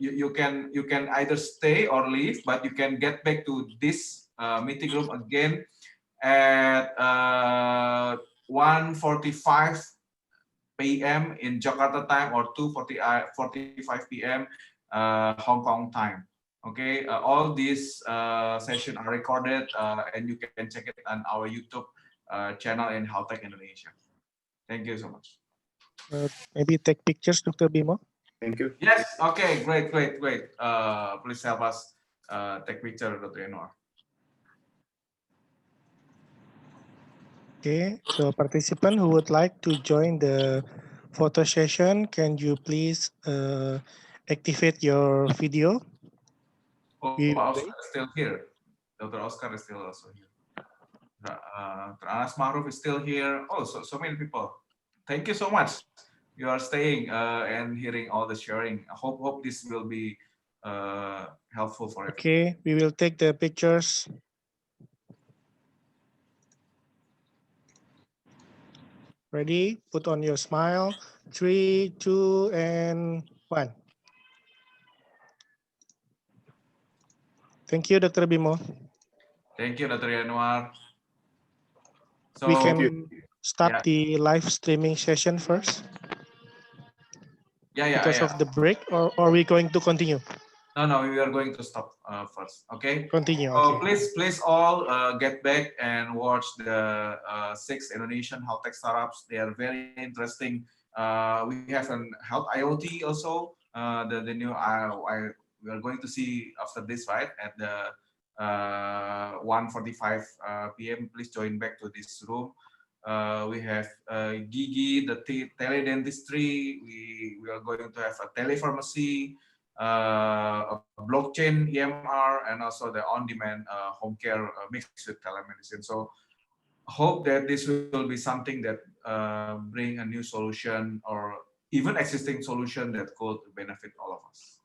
You can either stay or leave, but you can get back to this meeting room again at 1:45 p.m. in Jakarta time, or 2:45 p.m. Hong Kong time. Okay, all these sessions are recorded, and you can check it on our YouTube channel in Healthtech Indonesia. Thank you so much. Maybe take pictures, Dr. Bimo. Thank you. Yes. Okay. Great. Please help us take picture, Dr. Anwar. Okay, so participant who would like to join the photo session, can you please activate your video? Oh, Oscar is still here. Dr. Oscar is still also here. Dr. Anas Maruf is still here. Oh, so many people. Thank you so much. You are staying and hearing all the sharing. I hope this will be helpful for everyone. Okay, we will take the pictures. Ready? Put on your smile. 3, 2, and 1. Thank you, Dr. Bimo. Thank you, Dr. Anwar. So We can start the live streaming session first. Because of the break, or are we going to continue? No, we are going to stop first. Okay. Continue. So Okay. please all get back and watch the 6 Indonesian healthtech startups. They are very interesting. We have an health IoT also. The new we are going to see after this, right, at the 1:45 p.m. Please join back to this room. We have Gigi, the teledentistry. We are going to have a telepharmacy. a blockchain EMR, and also the on-demand home care mixed with telemedicine. So hope that this will be something that bring a new solution or even existing solution that could benefit all of us.